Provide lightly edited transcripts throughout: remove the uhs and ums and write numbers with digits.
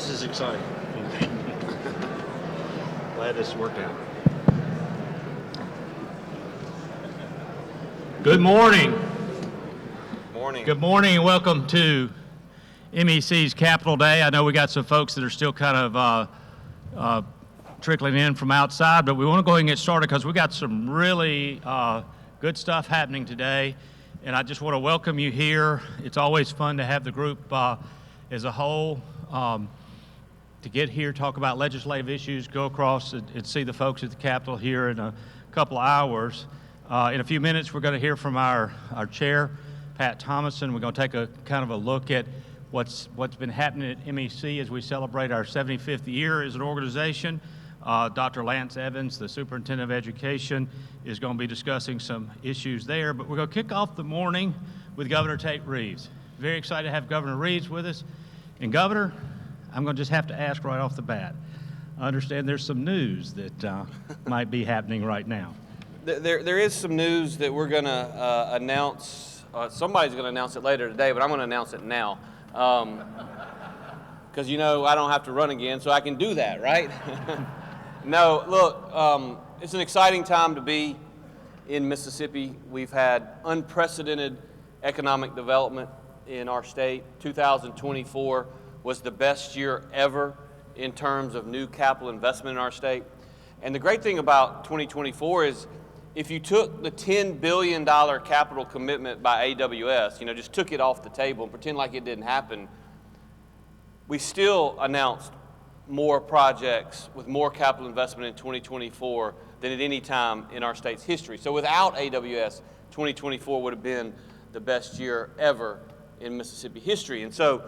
This is exciting. Glad this worked out. Good morning. Morning. Good morning and welcome to MEC's Capital Day. I know we got some folks that are still kind of trickling in from outside, but we want to go ahead and get started because we got some really good stuff happening today. And I just want to welcome you here. It's always fun to have the group as a whole to get here, talk about legislative issues, go across and see the folks at the Capitol here in a couple of hours. In a few minutes, we're going to hear from our chair, Pat Thomason. We're going to take a kind of a look at what's been happening at MEC as we celebrate our 75th year as an organization. Dr. Lance Evans, the Superintendent of Education, is going to be discussing some issues there. But we're going to kick off the morning with Governor Tate Reeves. Very excited to have Governor Reeves with us. And Governor, I'm going to just have to ask right off the bat. I understand there's some news that might be happening right now. There is some news that we're going to announce. Somebody's going to announce it later today, but I'm going to announce it now. Because, I don't have to run again, so I can do that, right? No, look, it's an exciting time to be in Mississippi. We've had unprecedented economic development in our state. 2024 was the best year ever in terms of new capital investment in our state. And the great thing about 2024 is if you took the $10 billion capital commitment by AWS, just took it off the table and pretend like it didn't happen, we still announced more projects with more capital investment in 2024 than at any time in our state's history. So without AWS, 2024 would have been the best year ever in Mississippi history. And so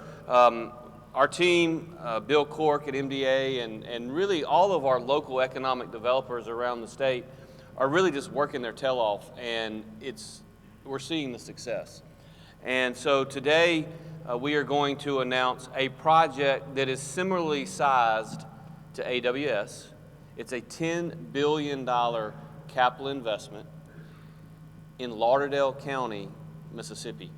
our team, Bill Cork at MDA, and really all of our local economic developers around the state are really just working their tail off, and we're seeing the success. And so today we are going to announce a project that is similarly sized to AWS. It's a $10 billion capital investment in Lauderdale County, Mississippi.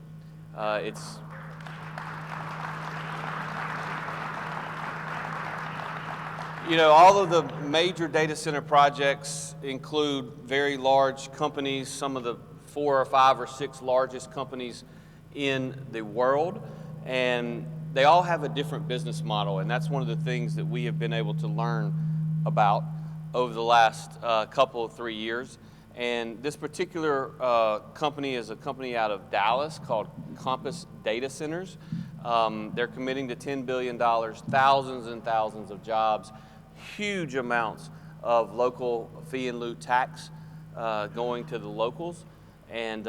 All of the major data center projects include very large companies, some of the 4 or 5 or 6 largest companies in the world, and they all have a different business model, and that's one of the things that we have been able to learn about over the last couple of 3 years. And this particular company is a company out of Dallas called Compass Data Centers. They're committing to $10 billion, thousands and thousands of jobs, huge amounts of local fee in lieu tax going to the locals, and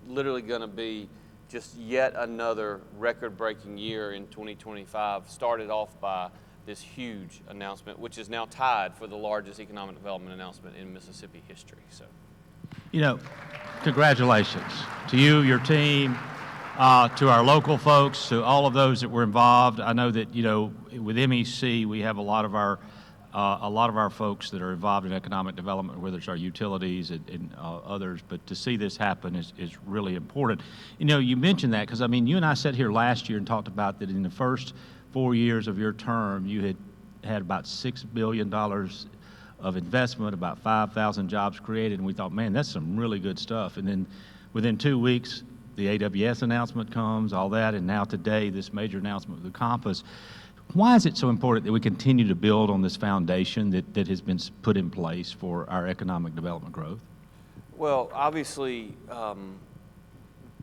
literally going to be just yet another record-breaking year in 2025, started off by this huge announcement, which is now tied for the largest economic development announcement in Mississippi history. So, congratulations to you, your team, to our local folks, to all of those that were involved. I know that with MEC we have a lot of our folks that are involved in economic development, whether it's our utilities and others. But to see this happen is really important. You mentioned that because you and I sat here last year and talked about that in the first 4 years of your term, you had about $6 billion of investment, about 5,000 jobs created, and we thought, man, that's some really good stuff. And then within 2 weeks, the AWS announcement comes, all that, and now today, this major announcement with the Compass. Why is it so important that we continue to build on this foundation that has been put in place for our economic development growth? Well, obviously,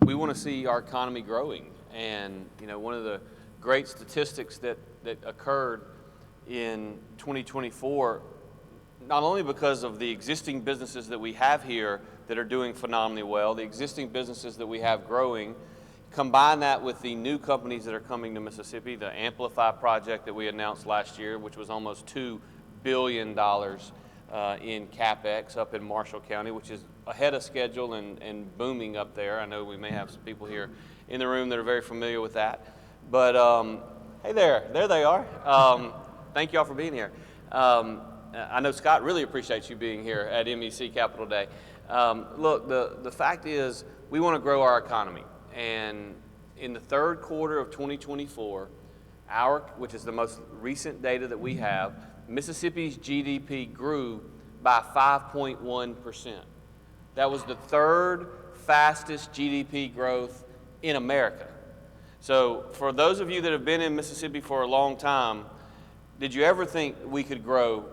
we want to see our economy growing. And, one of the great statistics that occurred in 2024, not only because of the existing businesses that we have here that are doing phenomenally well, the existing businesses that we have growing, combine that with the new companies that are coming to Mississippi, the Amplify project that we announced last year, which was almost $2 billion in CapEx up in Marshall County, which is ahead of schedule and booming up there. I know we may have some people here in the room that are very familiar with that. But hey there they are. Thank you all for being here. I know Scott really appreciates you being here at MEC Capital Day. Look, the fact is we want to grow our economy. And in the third quarter of 2024, which is the most recent data that we have, Mississippi's GDP grew by 5.1%. That was the third fastest GDP growth in America. So for those of you that have been in Mississippi for a long time, did you ever think we could grow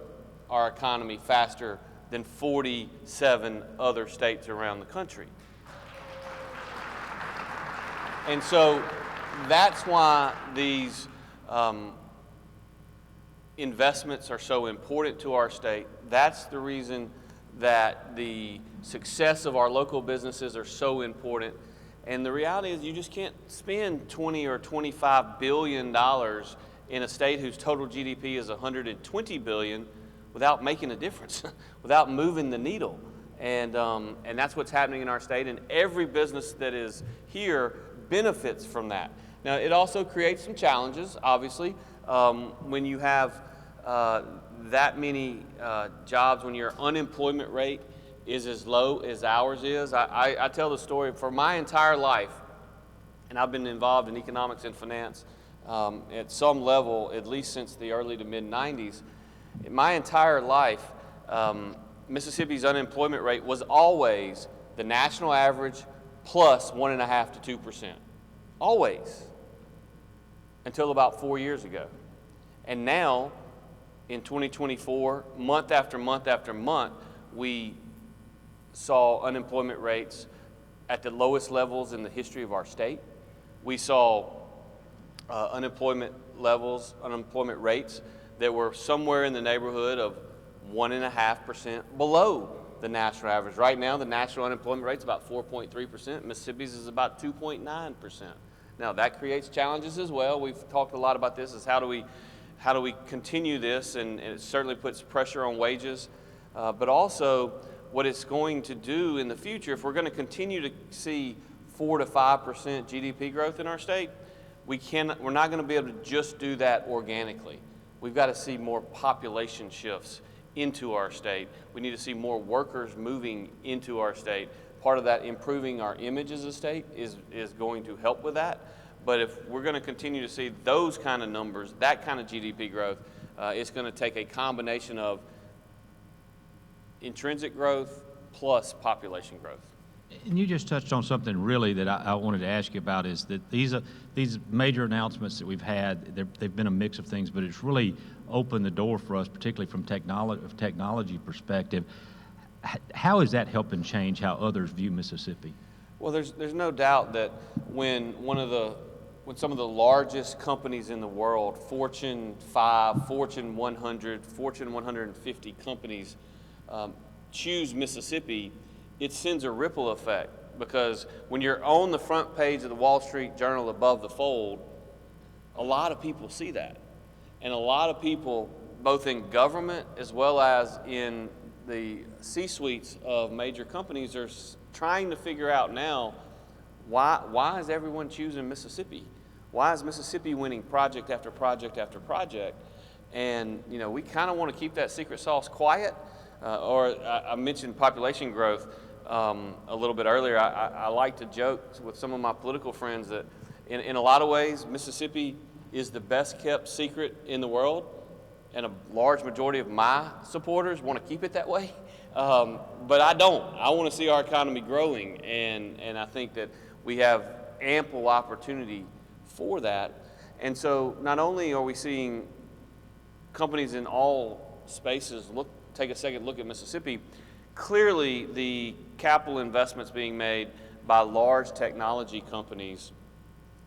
our economy faster than 47 other states around the country? And so that's why these investments are so important to our state. That's the reason that the success of our local businesses are so important. And the reality is you just can't spend 20 or $25 billion in a state whose total GDP is 120 billion without making a difference, without moving the needle. And that's what's happening in our state, and every business that is here benefits from that. Now, it also creates some challenges, obviously. When you have that many jobs, when your unemployment rate is as low as ours is. I tell the story for my entire life, and I've been involved in economics and finance at some level, at least since the early to mid 90s. In my entire life, Mississippi's unemployment rate was always the national average plus 1.5% to 2%. Always. Until about 4 years ago. And now, in 2024, month after month after month, we saw unemployment rates at the lowest levels in the history of our state. We saw unemployment rates that were somewhere in the neighborhood of 1.5% below the national average. Right now, the national unemployment rate is about 4.3%. Mississippi's is about 2.9%. Now, that creates challenges as well. We've talked a lot about this, is how do we continue this, and it certainly puts pressure on wages, but also what it's going to do in the future. If we're going to continue to see 4 to 5% GDP growth in our state, we're not going to be able to just do that organically. We've got to see more population shifts into our state. We need to see more workers moving into our state. Part of that, improving our image as a state, is going to help with that. But if we're going to continue to see those kind of numbers, that kind of GDP growth, it's going to take a combination of intrinsic growth plus population growth. And you just touched on something really that I wanted to ask you about, is that these major announcements that we've had, they've been a mix of things, but it's really opened the door for us, particularly from technology perspective. How is that helping change how others view Mississippi? Well, there's no doubt that when some of the largest companies in the world, Fortune 5, Fortune 100, Fortune 150 companies, choose Mississippi, it sends a ripple effect, because when you're on the front page of the Wall Street Journal above the fold, a lot of people see that. And a lot of people, both in government as well as in the C-suites of major companies, are trying to figure out now, why is everyone choosing Mississippi? Why is Mississippi winning project after project after project? And we kind of want to keep that secret sauce quiet. I mentioned population growth a little bit earlier. I like to joke with some of my political friends that in a lot of ways, Mississippi is the best kept secret in the world, and a large majority of my supporters want to keep it that way. But I don't. I want to see our economy growing, and I think that we have ample opportunity for that. And so not only are we seeing companies in all spaces take a second look at Mississippi, clearly the capital investments being made by large technology companies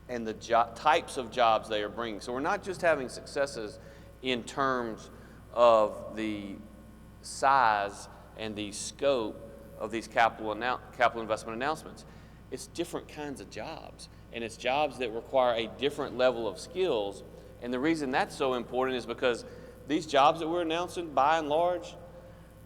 and the types of jobs they are bringing. So we're not just having successes in terms of the size and the scope of these capital investment announcements. It's different kinds of jobs, and it's jobs that require a different level of skills. And the reason that's so important is because these jobs that we're announcing, by and large,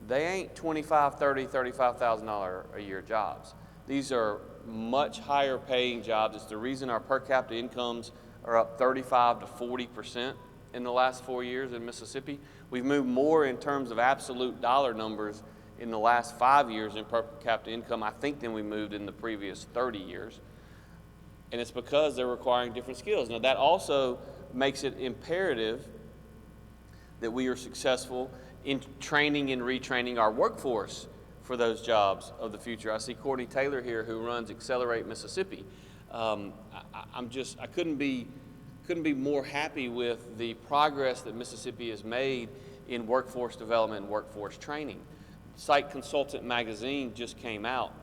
they ain't $25,000, $30,000, $35,000 a year jobs. These are much higher paying jobs. It's the reason our per capita incomes are up 35 to 40% in the last 4 years in Mississippi. We've moved more in terms of absolute dollar numbers in the last 5 years in per capita income, I think, than we moved in the previous 30 years. And it's because they're requiring different skills. Now, that also makes it imperative that we are successful in training and retraining our workforce for those jobs of the future. I see Courtney Taylor here, who runs Accelerate Mississippi. I couldn't be more happy with the progress that Mississippi has made in workforce development and workforce training. Site Consultant magazine just came out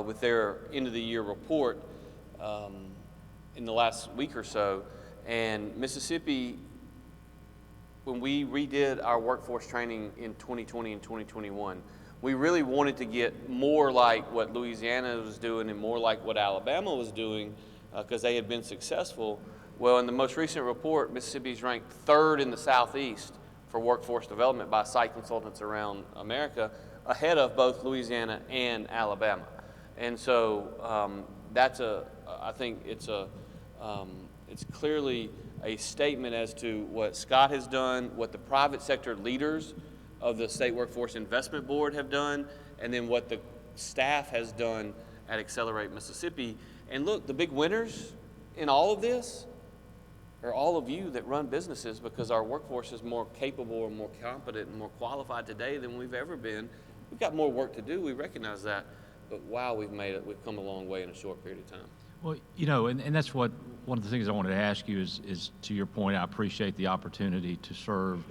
with their end of the year report in the last week or so, and Mississippi, when we redid our workforce training in 2020 and 2021, we really wanted to get more like what Louisiana was doing and more like what Alabama was doing because they had been successful. Well, in the most recent report, Mississippi is ranked third in the Southeast for workforce development by site consultants around America, ahead of both Louisiana and Alabama. And so I think it's clearly a statement as to what Scott has done, what the private sector leaders of the State Workforce Investment Board have done, and then what the staff has done at Accelerate Mississippi. And look, the big winners in all of this are all of you that run businesses, because our workforce is more capable and more competent and more qualified today than we've ever been. We've got more work to do, we recognize that, but wow, we've come a long way in a short period of time. Well, and that's one of the things I wanted to ask you is to your point, I appreciate the opportunity to serve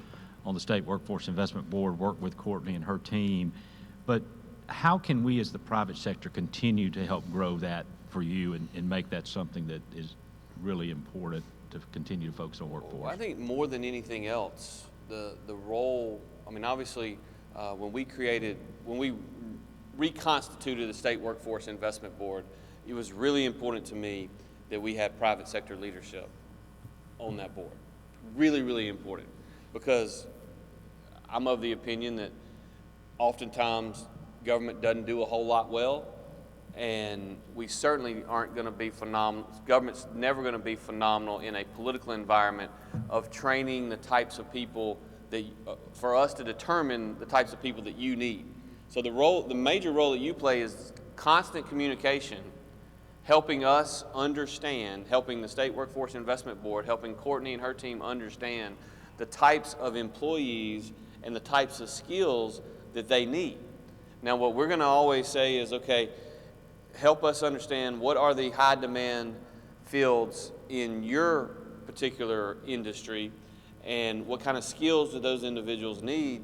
on the State Workforce Investment Board, work with Courtney and her team, but how can we as the private sector continue to help grow that for you and make that something that is really important to continue to focus on workforce? Well, I think more than anything else, the role, obviously, when we reconstituted the State Workforce Investment Board, it was really important to me that we had private sector leadership on that board. Really, really important, because I'm of the opinion that oftentimes government doesn't do a whole lot well, and we certainly aren't going to be phenomenal. Government's never going to be phenomenal in a political environment of training the types of people that, for us to determine the types of people that you need. So the major role that you play is constant communication, helping us understand, helping the State Workforce Investment Board, helping Courtney and her team understand the types of employees and the types of skills that they need. Now, what we're going to always say is, okay, help us understand what are the high demand fields in your particular industry and what kind of skills do those individuals need,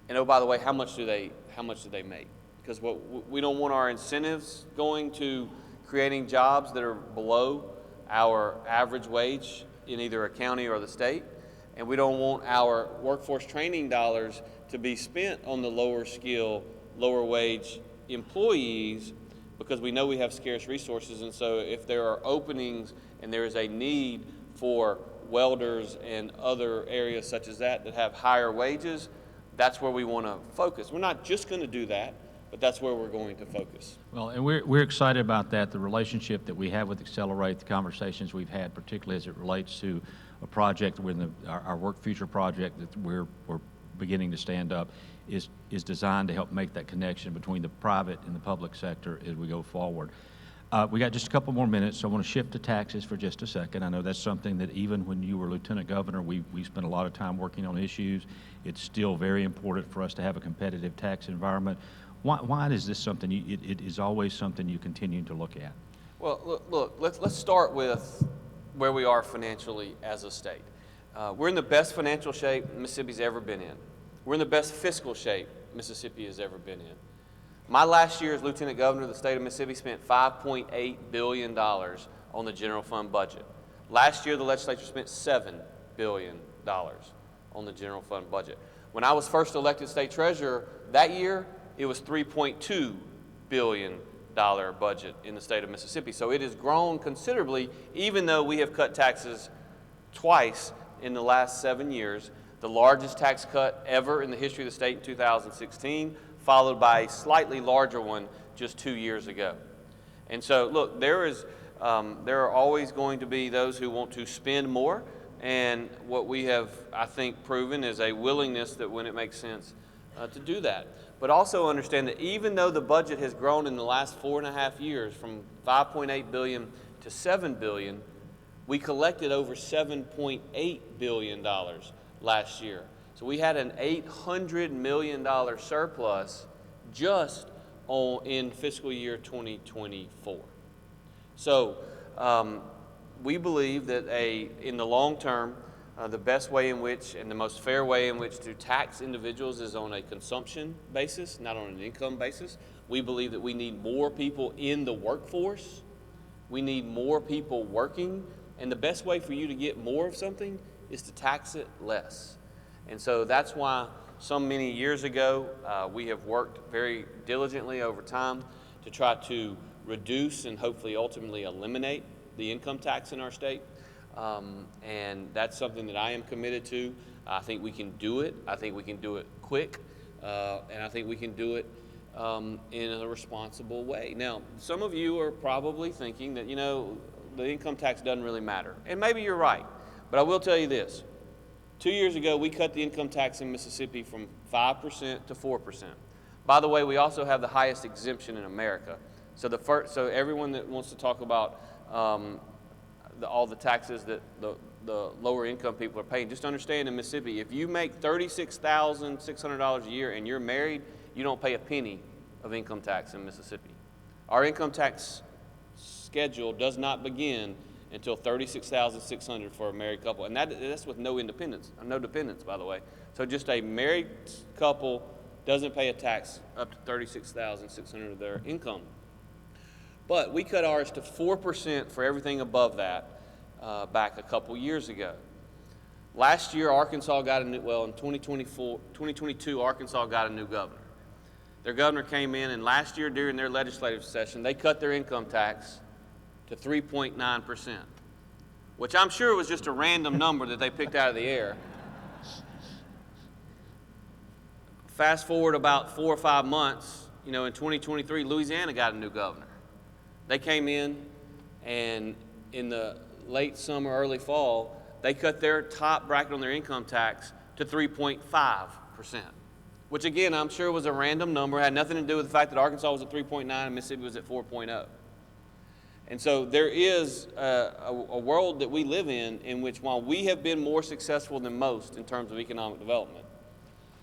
and oh, by the way, how much do they make? Because we don't want our incentives going to creating jobs that are below our average wage in either a county or the state, and we don't want our workforce training dollars to be spent on the lower skill, lower wage employees, because we know we have scarce resources. And so if there are openings and there is a need for welders and other areas such as that have higher wages, that's where we want to focus. We're not just going to do that, but that's where we're going to focus. Well, and we're excited about that, the relationship that we have with Accelerate, the conversations we've had, particularly as it relates to a project, our Work Future project that we're beginning to stand up, is designed to help make that connection between the private and the public sector as we go forward. We got just a couple more minutes, so I want to shift to taxes for just a second. I know that's something that even when you were Lieutenant Governor, we spent a lot of time working on issues. It's still very important for us to have a competitive tax environment. Why is this something, it is always something you continue to look at? Well, look, let's start with where we are financially as a state. We're in the best financial shape Mississippi's ever been in. We're in the best fiscal shape Mississippi has ever been in. My last year as Lieutenant Governor of the state of Mississippi spent $5.8 billion on the general fund budget. Last year, the legislature spent $7 billion on the general fund budget. When I was first elected state treasurer, that year, it was $3.2 billion budget in the state of Mississippi. So it has grown considerably, even though we have cut taxes twice in the last 7 years. The largest tax cut ever in the history of the state in 2016, followed by a slightly larger one just 2 years ago. And so, look, there are always going to be those who want to spend more, and what we have, I think, proven is a willingness that when it makes sense to do that. But also understand that even though the budget has grown in the last 4.5 years from $5.8 billion to $7 billion, We collected over $7.8 billion last year. So we had an $800 million surplus just in fiscal year 2024. So we believe that in the long term, the best way in which and the most fair way in which to tax individuals is on a consumption basis, not on an income basis. We believe that we need more people in the workforce. We need more people working. And the best way for you to get more of something is to tax it less. And so that's why many years ago, we have worked very diligently over time to try to reduce and hopefully ultimately eliminate the income tax in our state. And that's something that I am committed to. I think we can do it. I think we can do it quick. And I think we can do it in a responsible way. Now, some of you are probably thinking that, the income tax doesn't really matter. And maybe you're right. But I will tell you this. 2 years ago, we cut the income tax in Mississippi from 5% to 4%. By the way, we also have the highest exemption in America. So everyone that wants to talk about all the taxes that the lower income people are paying, just understand in Mississippi, if you make $36,600 a year and you're married, you don't pay a penny of income tax in Mississippi. Our income tax schedule does not begin until $36,600 for a married couple, and that's with no dependents, by the way. So just a married couple doesn't pay a tax up to $36,600 of their income. But we cut ours to 4% for everything above that back a couple years ago. Last year, Arkansas got in 2022, Arkansas got a new governor. Their governor came in, and last year during their legislative session, they cut their income tax to 3.9%, which I'm sure was just a random number that they picked out of the air. Fast forward about 4 or 5 months, in 2023, Louisiana got a new governor. They came in, and in the late summer, early fall, they cut their top bracket on their income tax to 3.5%, which again, I'm sure was a random number. It had nothing to do with the fact that Arkansas was at 3.9 and Mississippi was at 4.0. And so there is a world that we live in which while we have been more successful than most in terms of economic development,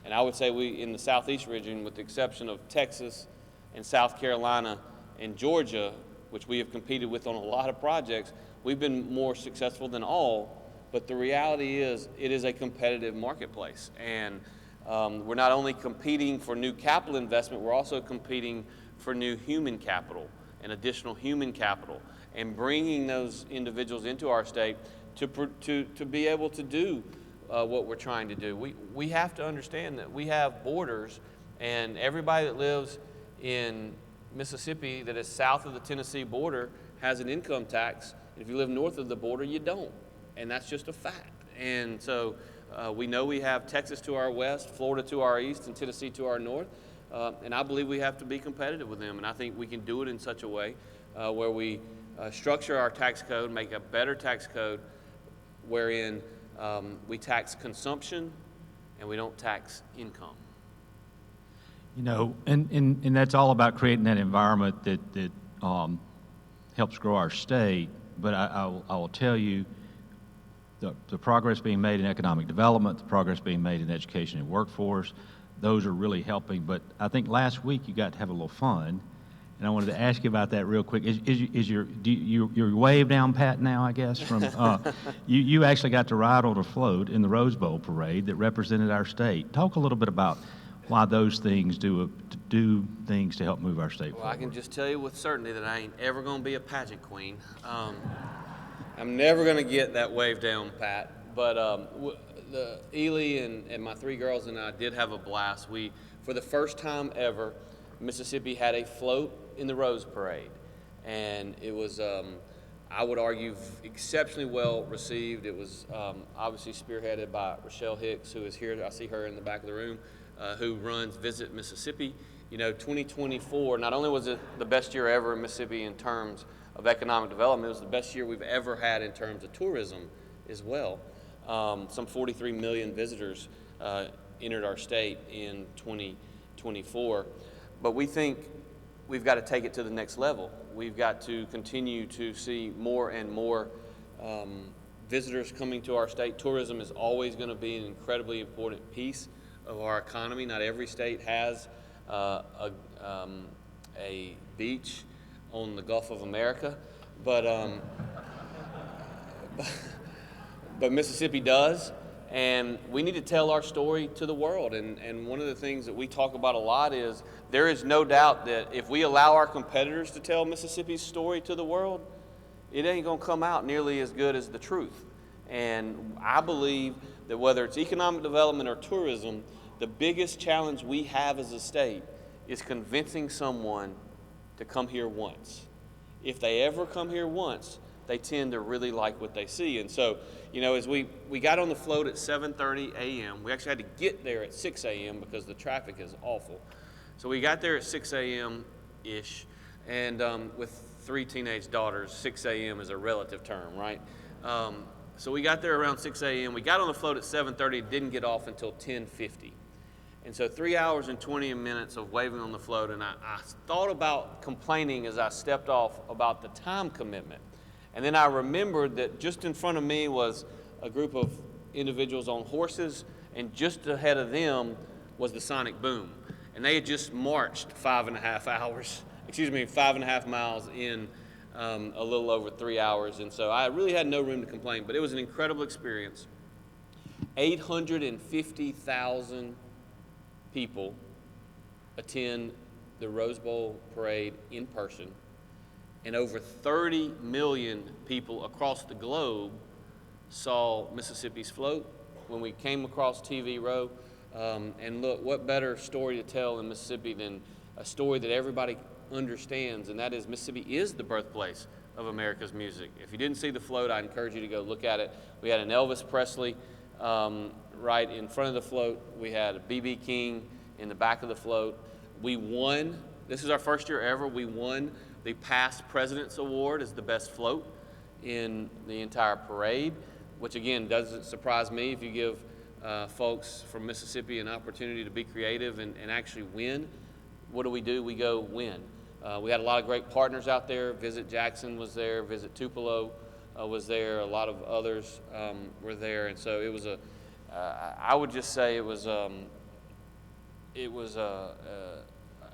and I would say we in the Southeast region, with the exception of Texas and South Carolina and Georgia, which we have competed with on a lot of projects, we've been more successful than all. But the reality is it is a competitive marketplace. And we're not only competing for new capital investment, we're also competing for new human capital and additional human capital, and bringing those individuals into our state to be able to do what we're trying to do. We have to understand that we have borders, and everybody that lives in Mississippi that is south of the Tennessee border has an income tax. If you live north of the border, you don't, and that's just a fact. And so we know we have Texas to our west, Florida to our east, and Tennessee to our north. And I believe we have to be competitive with them, and I think we can do it in such a way where we structure our tax code, make a better tax code wherein we tax consumption and we don't tax income. And that's all about creating that environment that helps grow our state. But I will tell you, the progress being made in economic development, the progress being made in education and workforce, those are really helping. But I think last week you got to have a little fun, and I wanted to ask you about that real quick. Is your wave down pat now? I guess from you actually got to ride on a float in the Rose Bowl parade that represented our state. Talk a little bit about why those things do things to help move our state forward. I can just tell you with certainty that I ain't ever going to be a pageant queen. I'm never going to get that wave down pat. But the Ely and my 3 girls and I did have a blast. For the first time ever, Mississippi had a float in the Rose Parade, and it was, I would argue, exceptionally well received. It was obviously spearheaded by Rochelle Hicks, who is here. I see her in the back of the room, who runs Visit Mississippi. 2024, not only was it the best year ever in Mississippi in terms of economic development, it was the best year we've ever had in terms of tourism as well. Some 43 million visitors entered our state in 2024. But we think we've got to take it to the next level. We've got to continue to see more and more visitors coming to our state. Tourism is always going to be an incredibly important piece of our economy. Not every state has a beach on the Gulf of America, but Mississippi does, and we need to tell our story to the world. And one of the things that we talk about a lot is there is no doubt that if we allow our competitors to tell Mississippi's story to the world, it ain't going to come out nearly as good as the truth. And I believe that whether it's economic development or tourism, the biggest challenge we have as a state is convincing someone to come here once. If they ever come here once, they tend to really like what they see. And so, you know, as we got on the float at 7:30 a.m., we actually had to get there at 6 a.m. because the traffic is awful. So we got there at 6 a.m.-ish, and with 3 teenage daughters, 6 a.m. is a relative term, right? So we got there around 6 a.m. We got on the float at 7:30, didn't get off until 10:50. And so 3 hours and 20 minutes of waving on the float, and I thought about complaining as I stepped off about the time commitment. And then I remembered that just in front of me was a group of individuals on horses, and just ahead of them was the sonic boom. And they had just marched 5.5 miles in a little over 3 hours. And so I really had no room to complain, but it was an incredible experience. 850,000 people attend the Rose Bowl parade in person, and over 30 million people across the globe saw Mississippi's float when we came across TV Row. And look, what better story to tell in Mississippi than a story that everybody understands, and that is Mississippi is the birthplace of America's music. If you didn't see the float, I encourage you to go look at it. We had an Elvis Presley right in front of the float. We had a B.B. King in the back of the float. We won. This is our first year ever. We won the Past President's Award as the best float in the entire parade, which again doesn't surprise me if you give folks from Mississippi an opportunity to be creative and actually win. What do? We go win. We had a lot of great partners out there. Visit Jackson was there. Visit Tupelo was there. A lot of others were there, and so it was I would just say it was an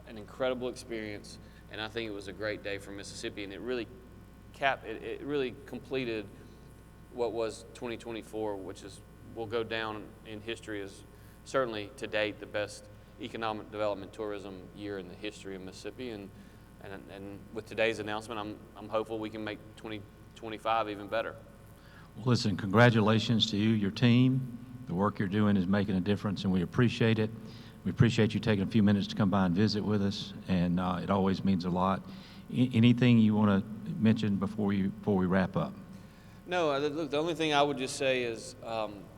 incredible experience, and I think it was a great day for Mississippi, and it really completed what was 2024, which will go down in history as certainly to date the best economic development tourism year in the history of Mississippi, and with today's announcement, I'm hopeful we can make 2025 even better. Well, listen, congratulations to you, your team. The work you're doing is making a difference, and we appreciate it. We appreciate you taking a few minutes to come by and visit with us, and it always means a lot. Anything you want to mention before we wrap up? No, look, the only thing I would just say is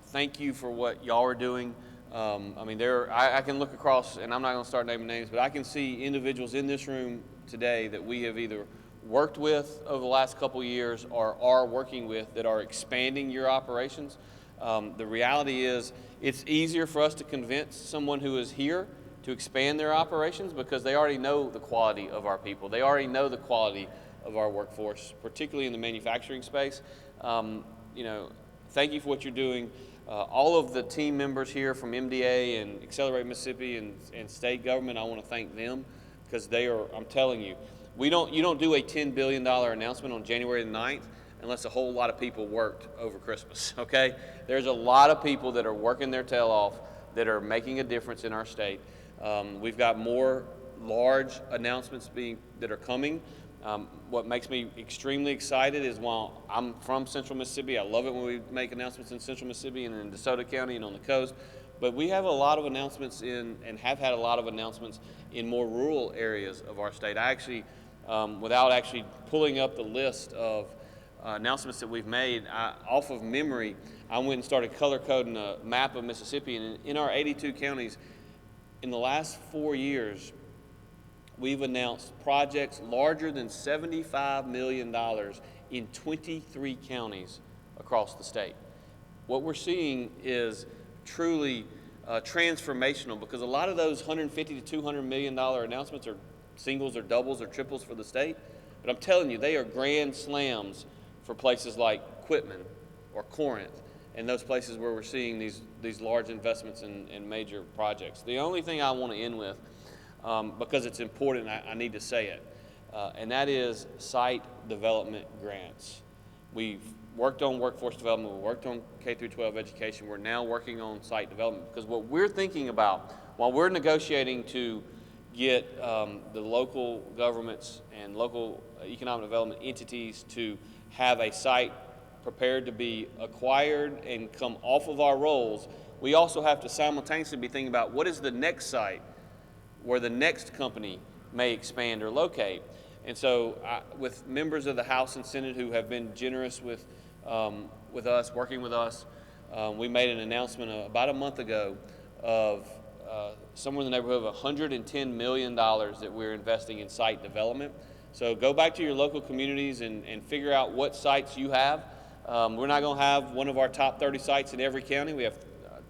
thank you for what y'all are doing. I mean, I can look across, and I'm not going to start naming names, but I can see individuals in this room today that we have either worked with over the last couple of years or are working with that are expanding your operations. The reality is it's easier for us to convince someone who is here to expand their operations because they already know the quality of our people. They already know the quality of our workforce, particularly in the manufacturing space. Thank you for what you're doing. All of the team members here from MDA and Accelerate Mississippi and state government, I want to thank them because I'm telling you, you don't do a $10 billion announcement on January the 9th unless a whole lot of people worked over Christmas, okay? There's a lot of people that are working their tail off that are making a difference in our state. We've got more large announcements that are coming. What makes me extremely excited is while I'm from Central Mississippi, I love it when we make announcements in Central Mississippi and in DeSoto County and on the coast, but we have a lot of announcements and have had a lot of announcements in more rural areas of our state. I actually, without actually pulling up the list of announcements that we've made, off of memory, I went and started color coding a map of Mississippi, and in our 82 counties, in the last 4 years, we've announced projects larger than $75 million in 23 counties across the state. What we're seeing is truly transformational because a lot of those $150 to $200 million announcements are singles or doubles or triples for the state. But I'm telling you, they are grand slams for places like Quitman or Corinth and those places where we're seeing these large investments in major projects. The only thing I want to end with, because it's important, I need to say it, and that is site development grants. We've worked on workforce development, we worked on K-12 education, we're now working on site development, because what we're thinking about while we're negotiating to get the local governments and local economic development entities to have a site prepared to be acquired and come off of our rolls, we also have to simultaneously be thinking about what is the next site where the next company may expand or locate. And so with members of the House and Senate who have been generous with us, working with us, we made an announcement about a month ago of somewhere in the neighborhood of $110 million that we're investing in site development. So go back to your local communities and figure out what sites you have. We're not going to have one of our top 30 sites in every county. We have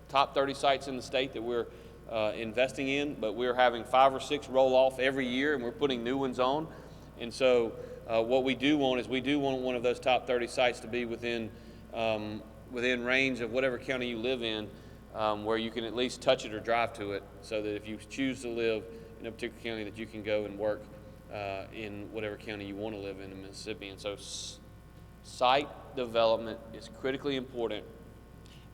top 30 sites in the state that we're investing in, but we're having 5 or 6 roll off every year, and we're putting new ones on. And so what we do want is we do want one of those top 30 sites to be within range of whatever county you live in, where you can at least touch it or drive to it, so that if you choose to live in a particular county, that you can go and work in whatever county you want to live in Mississippi. And so site development is critically important,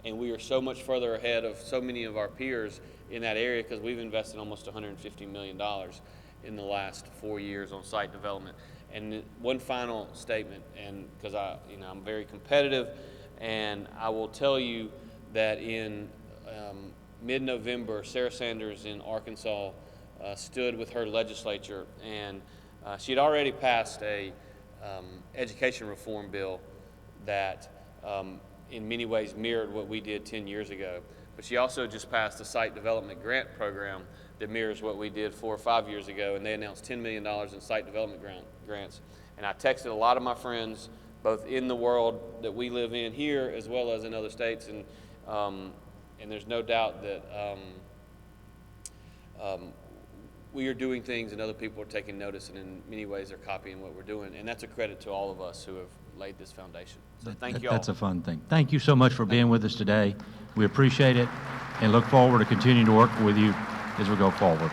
and we are so much further ahead of so many of our peers in that area because we've invested almost $150 million in the last 4 years on site development. And one final statement, and because I'm very competitive, and I will tell you that in mid-November, Sarah Sanders in Arkansas stood with her legislature, and she had already passed a education reform bill that in many ways mirrored what we did 10 years ago. But she also just passed a site development grant program that mirrors what we did 4 or 5 years ago, and they announced $10 million in site development grants. And I texted a lot of my friends, both in the world that we live in here as well as in other states, and there's no doubt that we are doing things and other people are taking notice, and in many ways they're copying what we're doing, and that's a credit to all of us who have laid this foundation. So thank you all. That's a fun thing. Thank you so much for being with us today. We appreciate it and look forward to continuing to work with you as we go forward.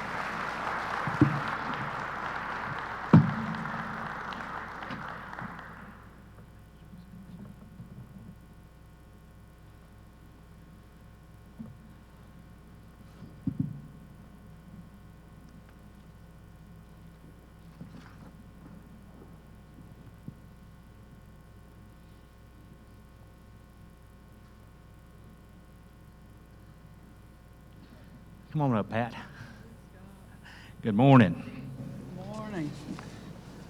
Come on up, Pat. Good morning. Good morning.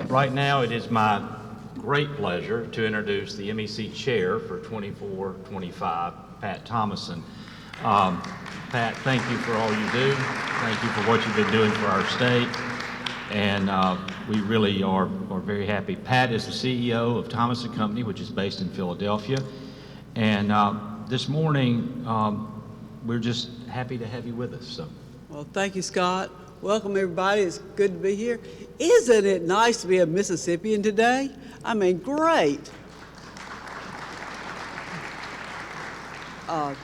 Right now, it is my great pleasure to introduce the MEC Chair for 24-25, Pat Thomason. Pat, thank you for all you do. Thank you for what you've been doing for our state. And we really are very happy. Pat is the CEO of Thomas & Company, which is based in Philadelphia. And this morning, we're just happy to have you with us. So. Well, thank you, Scott. Welcome, everybody. It's good to be here. Isn't it nice to be a Mississippian today? I mean, great. I'm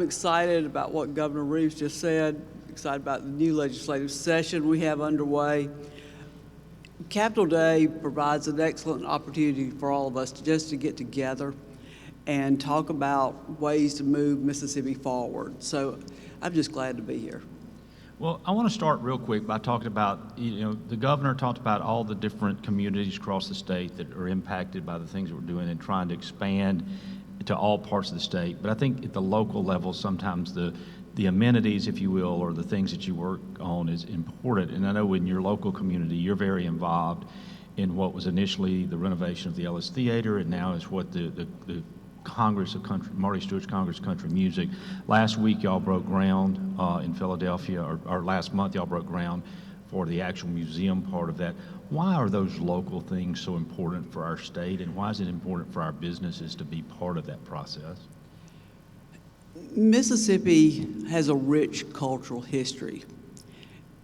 excited about what Governor Reeves just said, excited about the new legislative session we have underway. Capitol Day provides an excellent opportunity for all of us to get together and talk about ways to move Mississippi forward. So I'm just glad to be here. Well, I want to start real quick by talking about, the governor talked about all the different communities across the state that are impacted by the things that we're doing and trying to expand to all parts of the state. But I think at the local level, sometimes the amenities, if you will, or the things that you work on is important. And I know in your local community, you're very involved in what was initially the renovation of the Ellis Theater, and now is what the Congress of Country, Marty Stewart's Congress of Country Music. Last week, y'all broke ground in Philadelphia, or last month, y'all broke ground for the actual museum part of that. Why are those local things so important for our state, and why is it important for our businesses to be part of that process? Mississippi has a rich cultural history.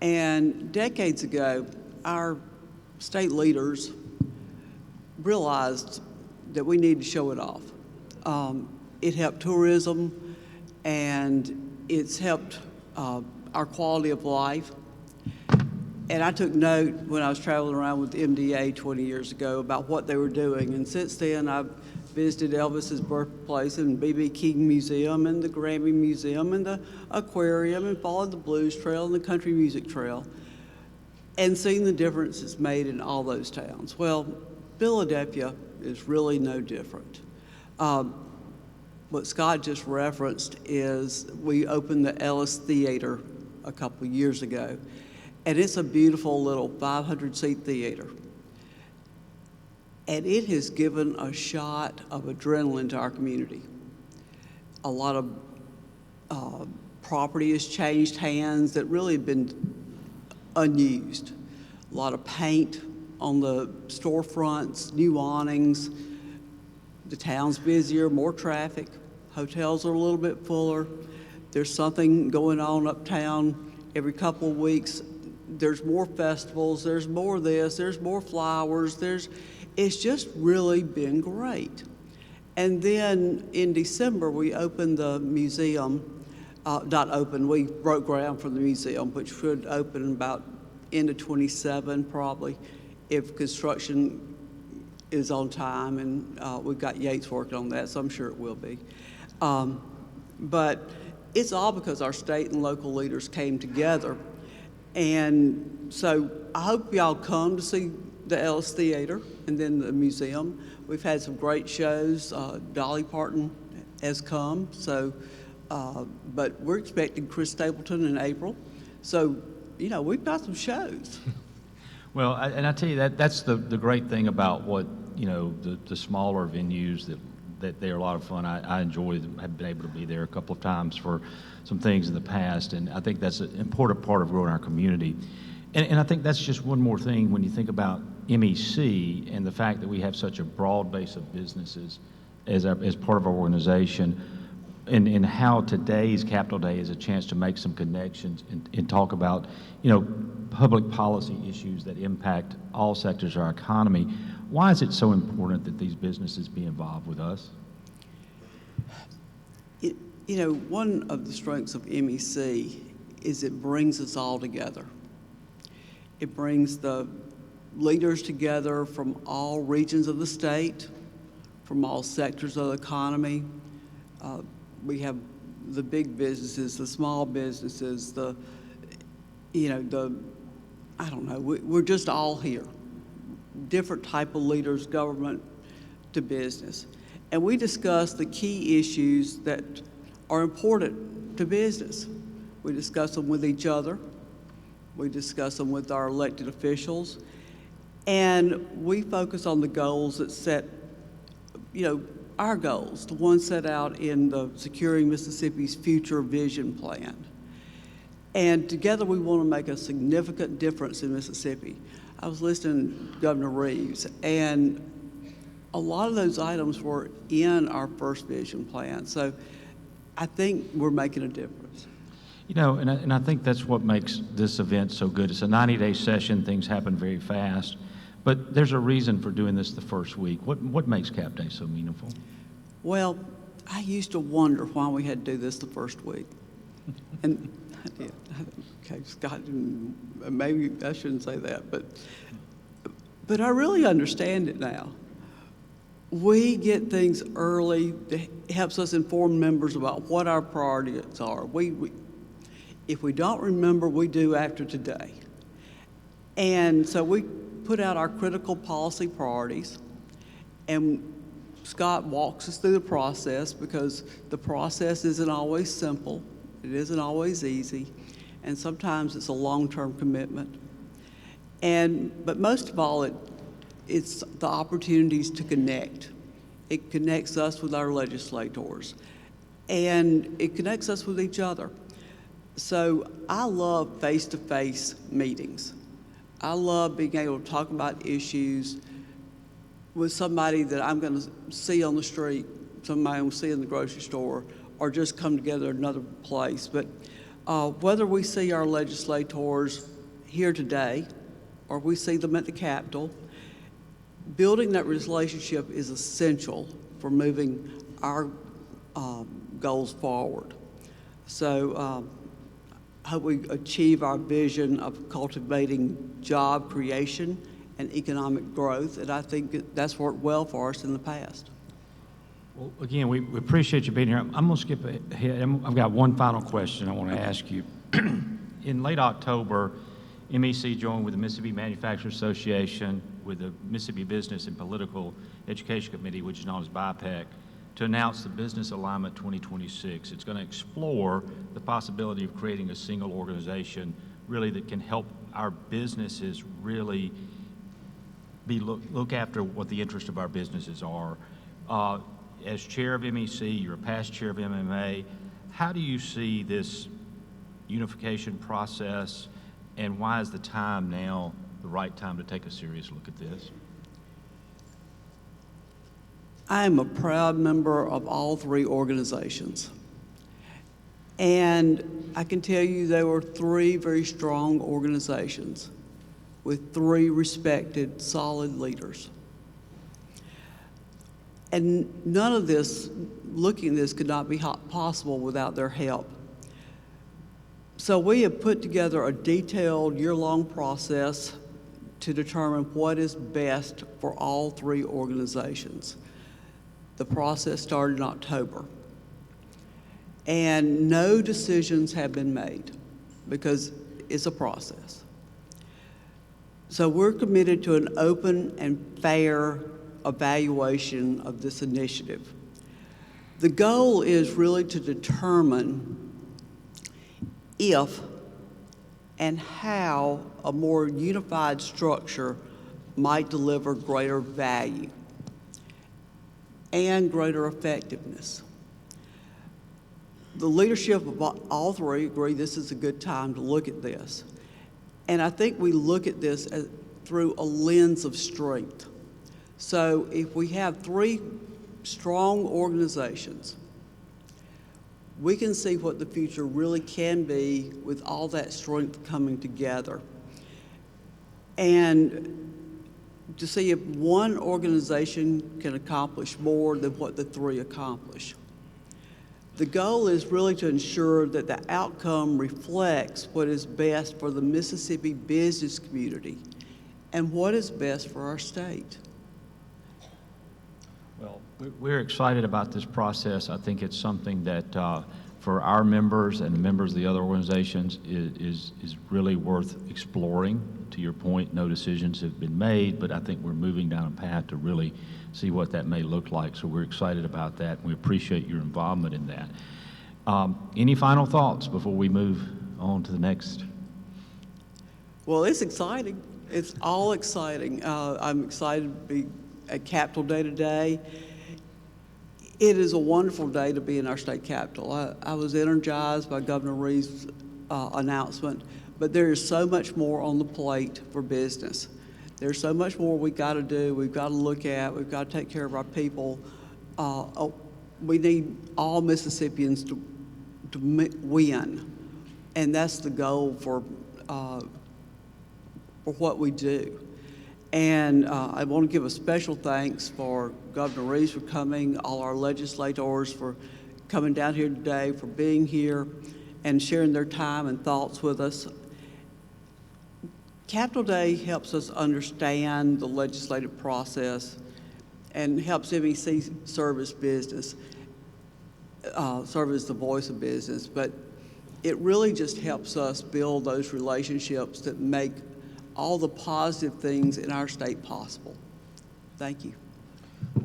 And decades ago, our state leaders realized that we need to show it off. It helped tourism, and it's helped our quality of life. And I took note when I was traveling around with the MDA 20 years ago about what they were doing. And since then, I've visited Elvis's birthplace and B.B. King Museum and the Grammy Museum and the aquarium and followed the Blues Trail and the Country Music Trail and seen the difference it's made in all those towns. Well, Philadelphia is really no different. What Scott just referenced is we opened the Ellis Theater a couple years ago. And it's a beautiful little 500-seat theater. And it has given a shot of adrenaline to our community. A lot of property has changed hands that really have been unused. A lot of paint on the storefronts, new awnings. The town's busier, more traffic. Hotels are a little bit fuller. There's something going on uptown every couple of weeks. There's more festivals, there's more this, there's more flowers, it's just really been great. And then in December, we opened the museum, we broke ground for the museum, which should open about end of '27 probably, if construction is on time, and we've got Yates working on that, so I'm sure it will be. But it's all because our state and local leaders came together. And so I hope y'all come to see the Ellis Theater and then the museum. We've had some great shows. Dolly Parton has come, so, but we're expecting Chris Stapleton in April. So, you know, we've got some shows. Well, and I tell you, that's the great thing about what, you know, the smaller venues that they're a lot of fun. I enjoy them. Have been able to be there a couple of times for some things in the past, and I think that's an important part of growing our community. And I think that's just one more thing when you think about MEC and the fact that we have such a broad base of businesses as part of our organization, and how today's Capitol Day is a chance to make some connections and talk about, you know, public policy issues that impact all sectors of our economy. Why is it so important that these businesses be involved with us? You know, one of the strengths of MEC is it brings us all together. It brings the leaders together from all regions of the state, from all sectors of the economy. We have the big businesses, the small businesses, I don't know, we're just all here. Different type of leaders, government to business. And we discuss the key issues that are important to business. We discuss them with each other. We discuss them with our elected officials. And we focus on the goals that set, you know, our goals, the ones set out in the Securing Mississippi's Future Vision Plan. And together we want to make a significant difference in Mississippi. I was listening to Governor Reeves, and a lot of those items were in our first vision plan. So I think we're making a difference. You know, and I think that's what makes this event so good. It's a 90-day session. Things happen very fast. But there's a reason for doing this the first week. What makes Cap Day so meaningful? Well, I used to wonder why we had to do this the first week. And I did. Okay, Scott, maybe I shouldn't say that, but I really understand it now. We get things early. It helps us inform members about what our priorities are. If we don't remember, we do after today. And so we put out our critical policy priorities, and Scott walks us through the process because the process isn't always simple. It isn't always easy, and sometimes it's a long-term commitment. But most of all, it's the opportunities to connect. It connects us with our legislators, and it connects us with each other. So I love face-to-face meetings. I love being able to talk about issues with somebody that I'm going to see on the street, somebody I'm going to see in the grocery store, or just come together in another place. But whether we see our legislators here today or we see them at the Capitol, Building that relationship is essential for moving our goals forward. So hope we achieve our vision of cultivating job creation and economic growth, and I think that's worked well for us in the past. Well, again, we appreciate you being here. I'm going to skip ahead. I've got one final question I want to ask you. In late October, MEC joined with the Mississippi Manufacturers Association, with the Mississippi Business and Political Education Committee, which is known as BIPEC, to announce the Business Alignment 2026. It's going to explore the possibility of creating a single organization really that can help our businesses really look after what the interests of our businesses are. As chair of MEC, you're a past chair of MMA. How do you see this unification process, and why is the time now the right time to take a serious look at this? I am a proud member of all three organizations. And I can tell you they were three very strong organizations with three respected, solid leaders. And none of this, looking at this, could not be possible without their help. So we have put together a detailed year-long process to determine what is best for all three organizations. The process started in October. And no decisions have been made because it's a process. So we're committed to an open and fair evaluation of this initiative. The goal is really to determine if and how a more unified structure might deliver greater value and greater effectiveness. The leadership of all three agree this is a good time to look at this. And I think we look at this through a lens of strength. So if we have three strong organizations, we can see what the future really can be with all that strength coming together. And to see if one organization can accomplish more than what the three accomplish. The goal is really to ensure that the outcome reflects what is best for the Mississippi business community and what is best for our state. Well, we're excited about this process. I think it's something that for our members and the members of the other organizations is really worth exploring. To your point, no decisions have been made, but I think we're moving down a path to really see what that may look like. So we're excited about that. We appreciate your involvement in that. Any final thoughts before we move on to the next? Well, it's exciting. It's all exciting. I'm excited to be at Capitol Day today. It is a wonderful day to be in our state capitol. I was energized by Governor Reeves' announcement, but there is so much more on the plate for business. There's so much more we've got to do, we've got to look at, we've got to take care of our people. We need all Mississippians to win, and that's the goal for what we do. And I want to give a special thanks for Governor Reeves for coming, all our legislators for coming down here today, for being here and sharing their time and thoughts with us. Capitol Day helps us understand the legislative process and helps MEC serve as business, serve as the voice of business, but it really just helps us build those relationships that make all the positive things in our state possible. Thank you.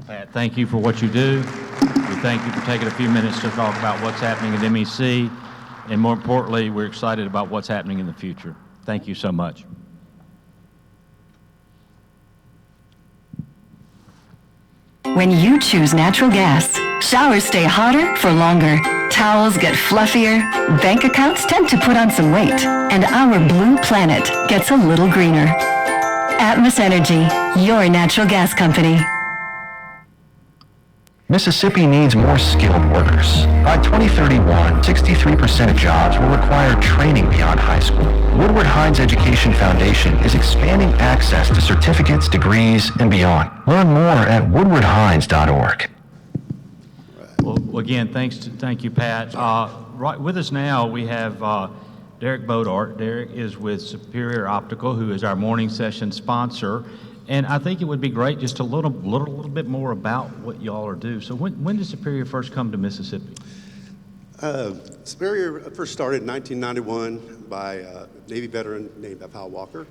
Pat, thank you for what you do. We thank you for taking a few minutes to talk about what's happening at MEC, and more importantly, we're excited about what's happening in the future. Thank you so much. When you choose natural gas, showers stay hotter for longer, towels get fluffier, bank accounts tend to put on some weight, and our blue planet gets a little greener. Atmos Energy, your natural gas company. Mississippi needs more skilled workers. By 2031, 63% of jobs will require training beyond high school. Woodward Hines Education Foundation is expanding access to certificates, degrees, and beyond. Learn more at woodwardhines.org. Well, again, thank you, Pat. Right with us now, we have Derek Bodart. Derek is with Superior Optical, who is our morning session sponsor. And I think it would be great just a little bit more about what y'all are do. So when did Superior first come to Mississippi? Superior first started in 1991 by a Navy veteran named Powell Walker.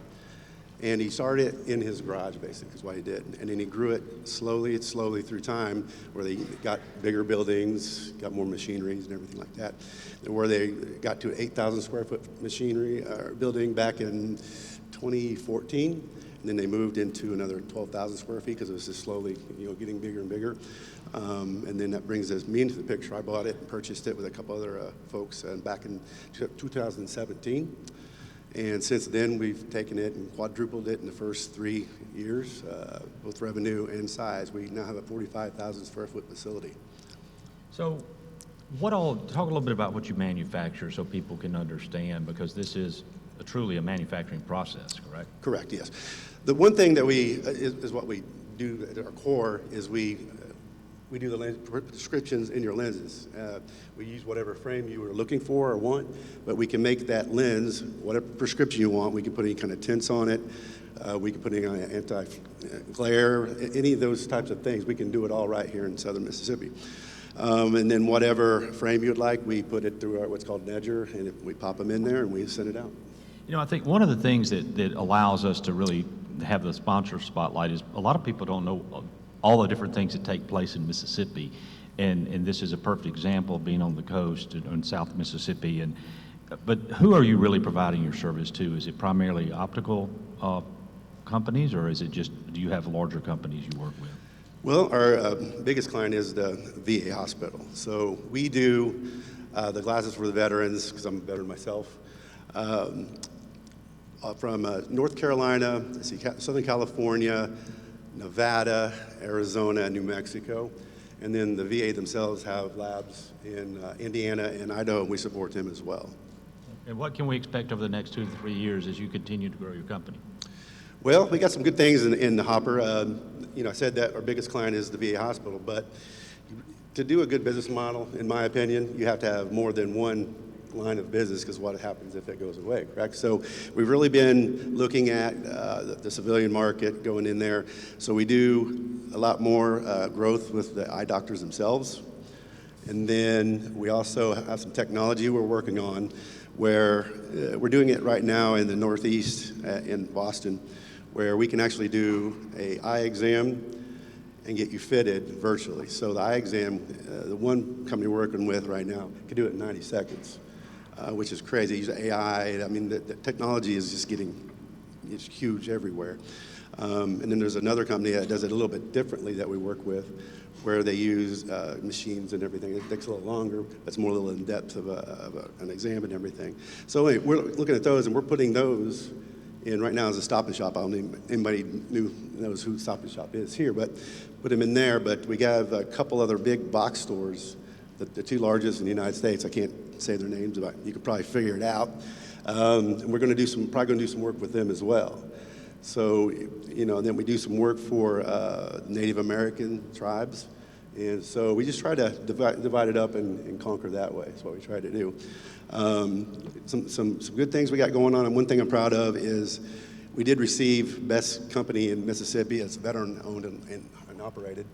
And he started it in his garage, basically, is what he did. And then he grew it slowly through time, where they got bigger buildings, got more machineries and everything like that. And where they got to an 8,000 square foot machinery building back in 2014. And then they moved into another 12,000 square feet because it was just slowly, getting bigger and bigger. And then that brings me into the picture. I bought it and purchased it with a couple other folks back in 2017. And since then, we've taken it and quadrupled it in the first 3 years, both revenue and size. We now have a 45,000 square foot facility. So talk a little bit about what you manufacture so people can understand, because this is truly a manufacturing process, correct? Correct, yes. The one thing that is what we do at our core is we do the prescriptions in your lenses. We use whatever frame you are looking for or want, but we can make that lens, whatever prescription you want. We can put any kind of tints on it. We can put any anti-glare, any of those types of things. We can do it all right here in southern Mississippi. And then whatever frame you'd like, we put it through what's called an edger, and we pop them in there and we send it out. I think one of the things that allows us to really have the sponsor spotlight is a lot of people don't know all the different things that take place in Mississippi. And this is a perfect example of being on the coast in South Mississippi. But who are you really providing your service to? Is it primarily optical companies, or is it do you have larger companies you work with? Well, our biggest client is the VA hospital. So we do the glasses for the veterans, because I'm a veteran myself. From North Carolina, Southern California, Nevada, Arizona, and New Mexico. And then the VA themselves have labs in Indiana and Idaho, and we support them as well. And what can we expect over the next 2 to 3 years as you continue to grow your company? Well, we got some good things in the hopper. I said that our biggest client is the VA hospital, but to do a good business model, in my opinion, you have to have more than one line of business, because what happens if it goes away, correct? So we've really been looking at the civilian market, going in there. So we do a lot more growth with the eye doctors themselves. And then we also have some technology we're working on where we're doing it right now in the Northeast in Boston, where we can actually do an eye exam and get you fitted virtually. So the eye exam, the one company we're working with right now, can do it in 90 seconds. Which is crazy. Use AI. I mean, the technology is just it's huge everywhere. And then there's another company that does it a little bit differently that we work with, where they use machines and everything. It takes a little longer. It's more a little in depth of an exam and everything. So anyway, we're looking at those, and we're putting those in right now as a Stop and Shop. I don't think anybody knows who Stop and Shop is here, but put them in there. But we have a couple other big box stores, the two largest in the United States. I can't say their names, but you could probably figure it out. And we're going to do some work with them as well. So, then we do some work for Native American tribes. And so we just try to divide it up and conquer that way. That's what we try to do. Some good things we got going on. And one thing I'm proud of is we did receive Best Company in Mississippi. It's veteran owned and operated.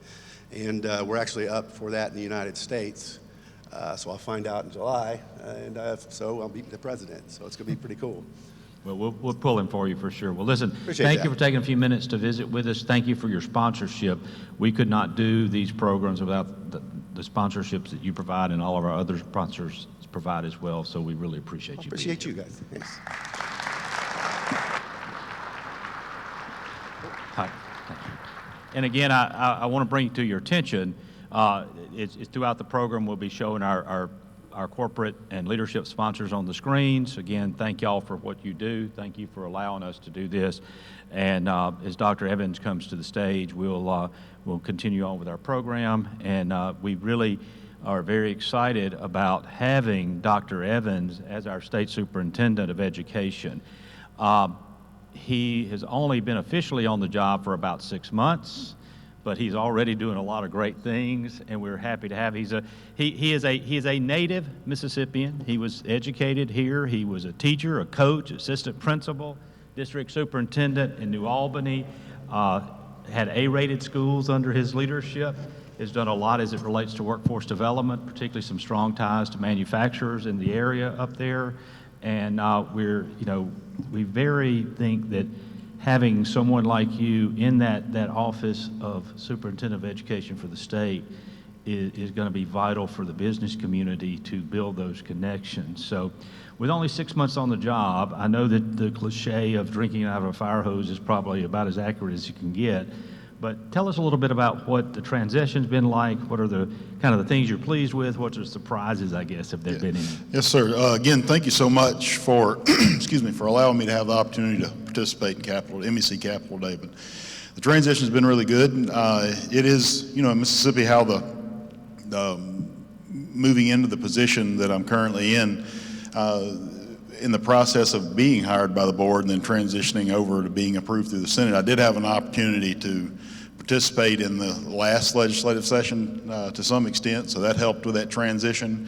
And we're actually up for that in the United States. So I'll find out in July, and so I'll meet the president. So it's going to be pretty cool. Well, we'll pull him for you for sure. Well, listen, Appreciate thank that. you for taking a few minutes to visit with us. Thank you for your sponsorship. We could not do these programs without the sponsorships that you provide, and all of our other sponsors provide as well. So we really appreciate you. Appreciate you guys. Thanks. Hi. Thank you. And again, I want to bring to your attention, it's throughout the program we'll be showing our our corporate and leadership sponsors on the screens. Again, thank y'all for what you do. Thank you for allowing us to do this. And as Dr. Evans comes to the stage, we'll continue on with our program. And we really are very excited about having Dr. Evans as our State Superintendent of Education. He has only been officially on the job for about 6 months, but he's already doing a lot of great things, and we're happy to have. He is a native Mississippian. He was educated here. He was a teacher, a coach, assistant principal, district superintendent in New Albany. Had A-rated schools under his leadership. Has done a lot as it relates to workforce development, particularly some strong ties to manufacturers in the area up there. And we very think that having someone like you in that office of Superintendent of Education for the state is going to be vital for the business community to build those connections. So with only 6 months on the job, I know that the cliche of drinking out of a fire hose is probably about as accurate as you can get. But tell us a little bit about what the transition's been like. What are the kind of the things you're pleased with? What are the surprises, I guess, if there've been any? Yes, sir. Again, thank you so much for, excuse me, for allowing me to have the opportunity to participate in MEC Capital Day. But the transition's been really good. It is, in Mississippi, how the moving into the position that I'm currently in the process of being hired by the board and then transitioning over to being approved through the Senate, I did have an opportunity to participate in the last legislative session to some extent, so that helped with that transition.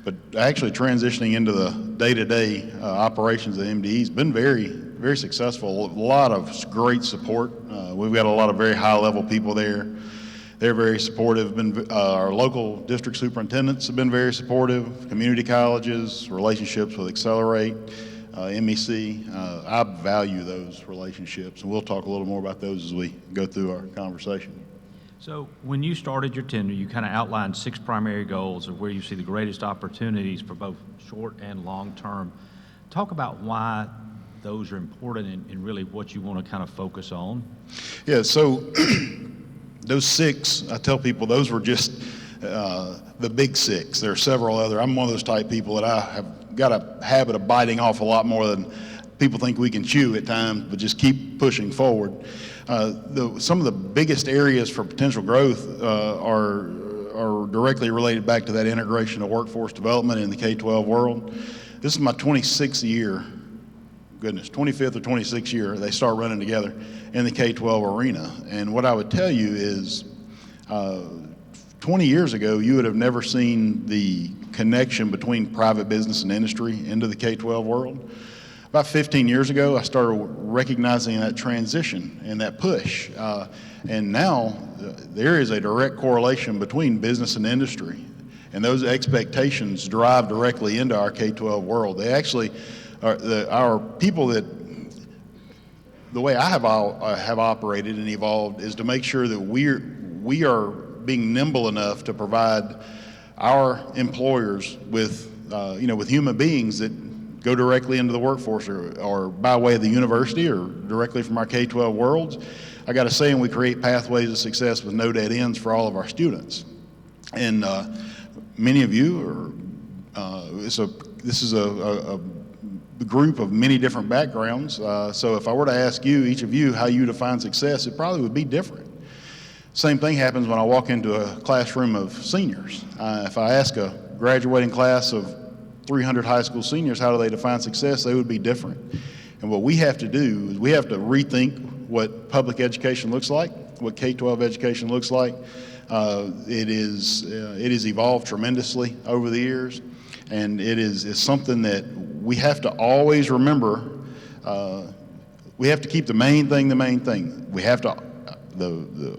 But actually transitioning into the day-to-day operations of MDE has been very, very successful. A lot of great support. We've got a lot of very high-level people there. They're very supportive. Our local district superintendents have been very supportive. Community colleges, relationships with Accelerate, MEC. I value those relationships, and we'll talk a little more about those as we go through our conversation. So when you started your tenure, you kind of outlined 6 primary goals of where you see the greatest opportunities for both short and long term. Talk about why those are important and really what you want to kind of focus on. Yeah, so those 6, I tell people those were just the big 6. There are several other. I'm one of those type people that I have got a habit of biting off a lot more than people think we can chew at times, but just keep pushing forward. Some of the biggest areas for potential growth are directly related back to that integration of workforce development in the K-12 world. This is my 26th year, 25th or 26th year, they start running together in the K-12 arena. And what I would tell you is 20 years ago, you would have never seen the connection between private business and industry into the K-12 world. About 15 years ago, I started recognizing that transition and that push. And now there is a direct correlation between business and industry. And those expectations drive directly into our K-12 world. They actually are our people that, the way I have operated and evolved is to make sure that we are being nimble enough to provide our employers with, with human beings that go directly into the workforce or by way of the university or directly from our K-12 worlds. I got a saying, we create pathways of success with no dead ends for all of our students. And many of you this is a group of many different backgrounds. So if I were to ask you, each of you, how you define success, it probably would be different. Same thing happens when I walk into a classroom of seniors. If I ask a graduating class of 300 high school seniors, how do they define success? They would be different. And what we have to do is we have to rethink what public education looks like, what K-12 education looks like. It has evolved tremendously over the years, and it is something that we have to always remember. We have to keep the main thing. We have to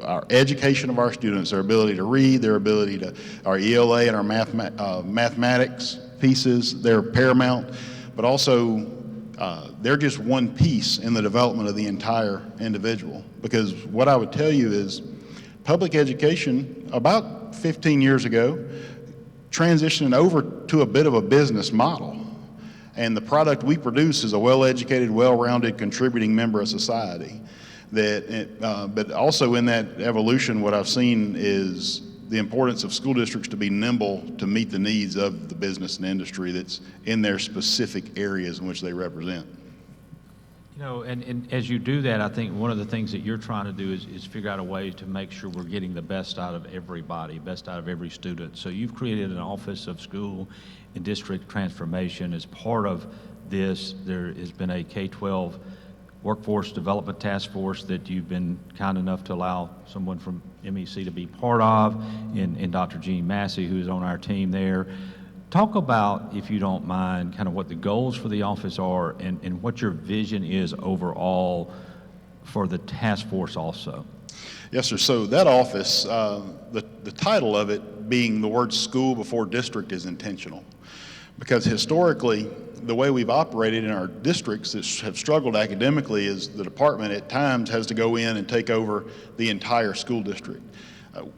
our education of our students, their ability to read, their ability to, our ELA and our mathematics pieces, they're paramount, but also they're just one piece in the development of the entire individual. Because what I would tell you is public education, about 15 years ago, transitioned over to a bit of a business model. And the product we produce is a well-educated, well-rounded, contributing member of society. But also in that evolution, what I've seen is the importance of school districts to be nimble to meet the needs of the business and industry that's in their specific areas in which they represent. You know, and as you do that, I think one of the things that you're trying to do is figure out a way to make sure we're getting the best out of everybody, best out of every student. So you've created an Office of School and District Transformation. As part of this, there has been a K-12 Workforce Development Task Force that you've been kind enough to allow someone from MEC to be part of, in Dr. Jean Massey, who's on our team there. Talk about, if you don't mind, kind of what the goals for the office are and what your vision is overall for the task force also. Yes, sir. So that office, the title of it being the word school before district is intentional. Because historically, the way we've operated in our districts that have struggled academically is the department at times has to go in and take over the entire school district.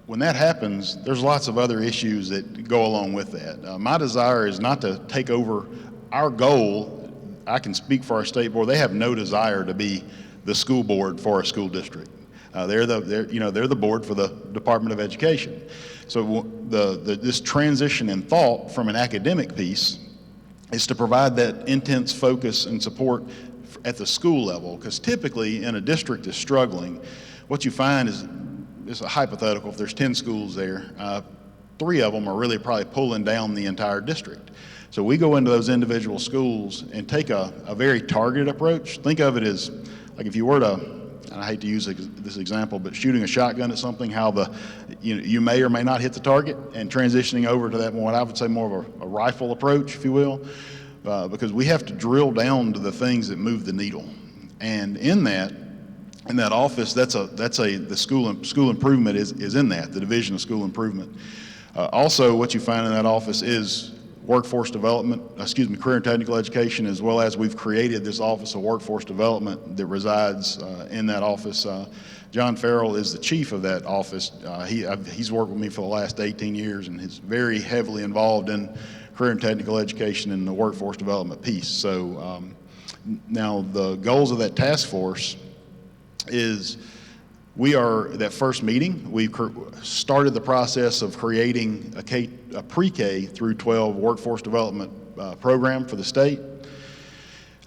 When that happens, there's lots of other issues that go along with that. My desire is not to take over our goal. I can speak for our state board. They have no desire to be the school board for a school district. They're the board for the Department of Education. So this transition in thought from an academic piece is to provide that intense focus and support at the school level, because typically in a district that's struggling, what you find is, it's a hypothetical, if there's 10 schools there, 3 of them are really probably pulling down the entire district. So we go into those individual schools and take a very targeted approach. Think of it as, like if you were to, and I hate to use this example, but shooting a shotgun at something, how you may or may not hit the target, and transitioning over to that, what I would say more of a rifle approach, if you will, because we have to drill down to the things that move the needle. And in that office, the school improvement is in that, the Division of School Improvement. Also, what you find in that office is workforce development, career and technical education, as well as we've created this Office of Workforce Development that resides in that office. John Farrell is the chief of that office. He's worked with me for the last 18 years and is very heavily involved in career and technical education and the workforce development piece. So now the goals of that task force is that first meeting, we started the process of creating a pre-K through 12 workforce development program for the state.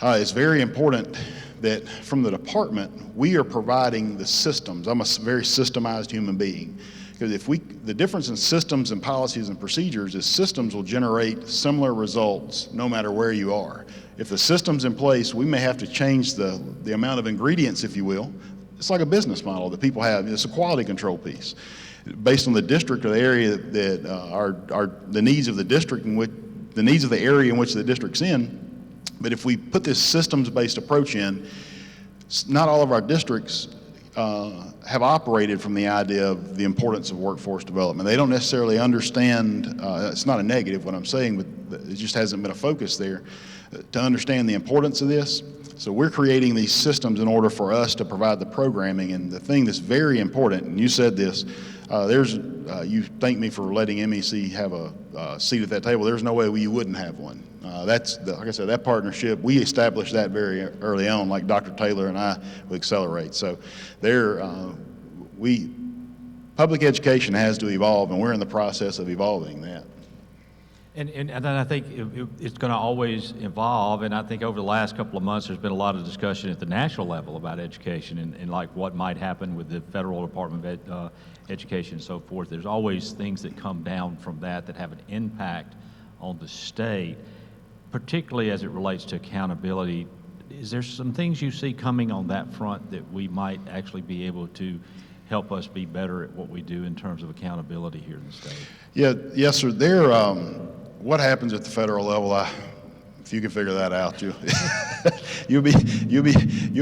It's very important that from the department, we are providing the systems. I'm a very systemized human being. Because the difference in systems and policies and procedures is systems will generate similar results no matter where you are. If the system's in place, we may have to change the amount of ingredients, if you will. It's like a business model that people have. It's a quality control piece. Based on the district or the area that are the needs of the district and the needs of the area in which the district's in. But if we put this systems-based approach in, not all of our districts have operated from the idea of the importance of workforce development. They don't necessarily understand, it's not a negative what I'm saying, but it just hasn't been a focus there to understand the importance of this. So we're creating these systems in order for us to provide the programming. And the thing that's very important, and you said this, you thank me for letting MEC have a seat at that table. There's no way you wouldn't have one. Like I said, that partnership, we established that very early on, like Dr. Taylor and I would accelerate. So public education has to evolve, and we're in the process of evolving that. And then I think it's going to always evolve, and I think over the last couple of months there's been a lot of discussion at the national level about education and like what might happen with the federal Department of Education and so forth. There's always things that come down from that have an impact on the state, particularly as it relates to accountability. Is there some things you see coming on that front that we might actually be able to help us be better at what we do in terms of accountability here in the state? Yes, sir. What happens at the federal level? If you can figure that out, you'll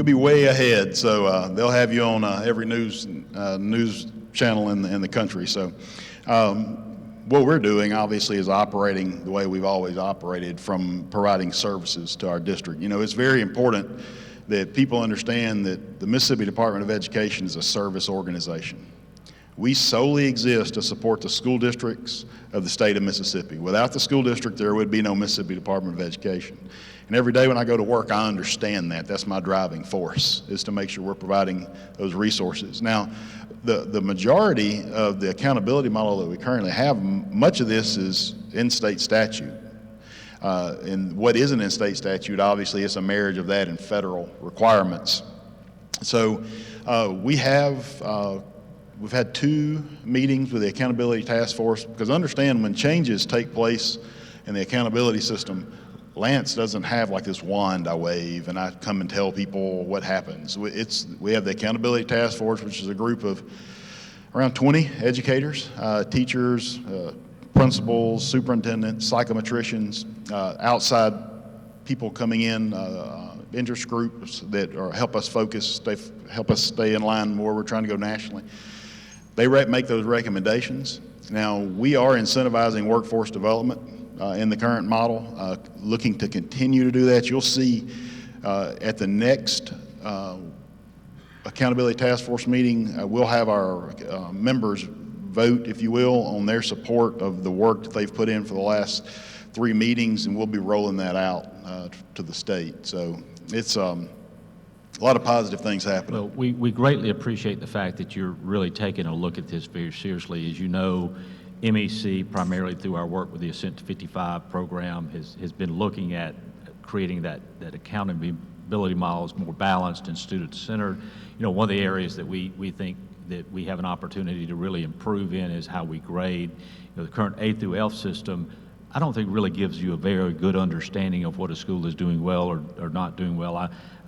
be way ahead. So they'll have you on every news channel in the country. So what we're doing, obviously, is operating the way we've always operated, from providing services to our district. It's very important that people understand that the Mississippi Department of Education is a service organization. We solely exist to support the school districts of the state of Mississippi. Without the school district, there would be no Mississippi Department of Education. And every day when I go to work, I understand that. That's my driving force, is to make sure we're providing those resources. Now, the majority of the accountability model that we currently have, much of this is in state statute. And what isn't in state statute, obviously, it's a marriage of that and federal requirements. So we've had 2 meetings with the Accountability Task Force, because understand when changes take place in the accountability system, Lance doesn't have like this wand I wave and I come and tell people what happens. We have the Accountability Task Force, which is a group of around 20 educators, teachers, principals, superintendents, psychometricians, outside people coming in, interest groups that help us focus, help us stay in line where we're trying to go nationally. They make those recommendations. Now, we are incentivizing workforce development in the current model, looking to continue to do that. You'll see at the next Accountability Task Force meeting, we'll have our members vote, if you will, on their support of the work that they've put in for the last 3 meetings, and we'll be rolling that out to the state. So it's a lot of positive things happening. Well, we greatly appreciate the fact that you're really taking a look at this very seriously. As you know, MEC, primarily through our work with the Ascent to 55 program, has been looking at creating that accountability models more balanced and student-centered. You know, one of the areas that we think that we have an opportunity to really improve in is how we grade. You know, the current A through F system, I don't think really gives you a very good understanding of what a school is doing well or not doing well.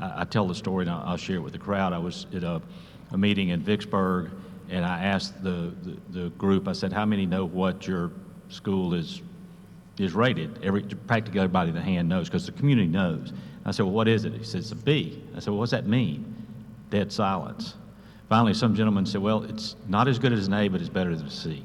I tell the story, and I'll share it with the crowd. I was at a meeting in Vicksburg, and I asked the group, I said, how many know what your school is rated? Practically everybody in the hand knows, because the community knows. I said, well, what is it? He said, it's a B. I said, well, what's that mean? Dead silence. Finally, some gentleman said, well, it's not as good as an A, but it's better than a C.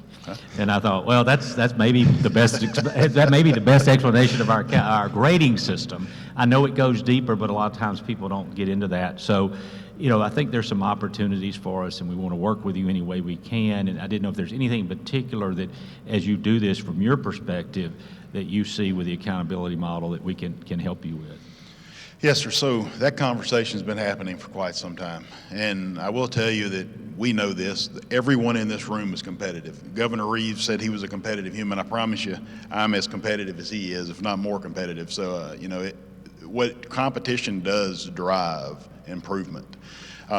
And I thought, well, that's maybe the best that may be the best explanation of our grading system. I know it goes deeper, but a lot of times people don't get into that. So, you know, I think there's some opportunities for us, and we want to work with you any way we can. And I didn't know if there's anything in particular that, as you do this from your perspective, that you see with the accountability model that we can help you with. Yes, sir. So that conversation's been happening for quite some time. And I will tell you that we know this. Everyone in this room is competitive. Governor Reeves said he was a competitive human. I promise you, I'm as competitive as he is, if not more competitive. So, you know, what competition does drive improvement.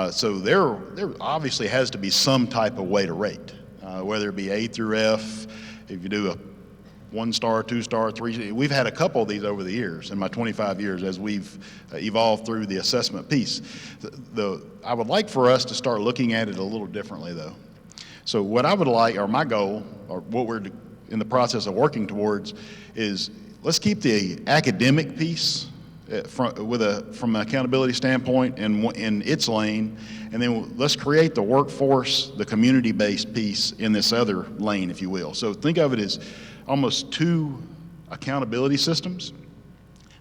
So there obviously has to be some type of way to rate, whether it be A through F, if you do a 1-star, 2-star, 3. We've had a couple of these over the years, in my 25 years, as we've evolved through the assessment piece. I would like for us to start looking at it a little differently, though. So what I would like, or my goal, or what we're in the process of working towards, is let's keep the academic piece from an accountability standpoint in its lane, and then let's create the workforce, the community-based piece in this other lane, if you will. So think of it as almost 2 accountability systems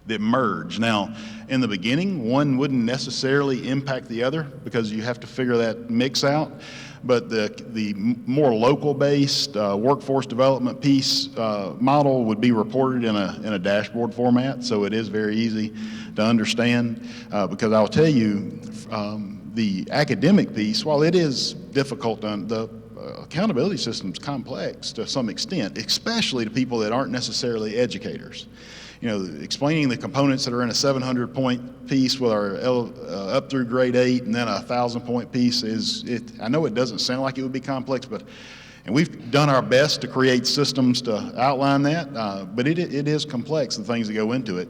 that merge. Now, in the beginning, one wouldn't necessarily impact the other because you have to figure that mix out. But the more local-based workforce development piece model would be reported in a dashboard format, so it is very easy to understand. Because I'll tell you, the academic piece, while it is difficult, the accountability system's complex to some extent, especially to people that aren't necessarily educators. You know, explaining the components that are in a 700-point piece with our up through grade 8 and then a 1,000-point piece I know it doesn't sound like it would be complex, and we've done our best to create systems to outline that, but it is complex, the things that go into it.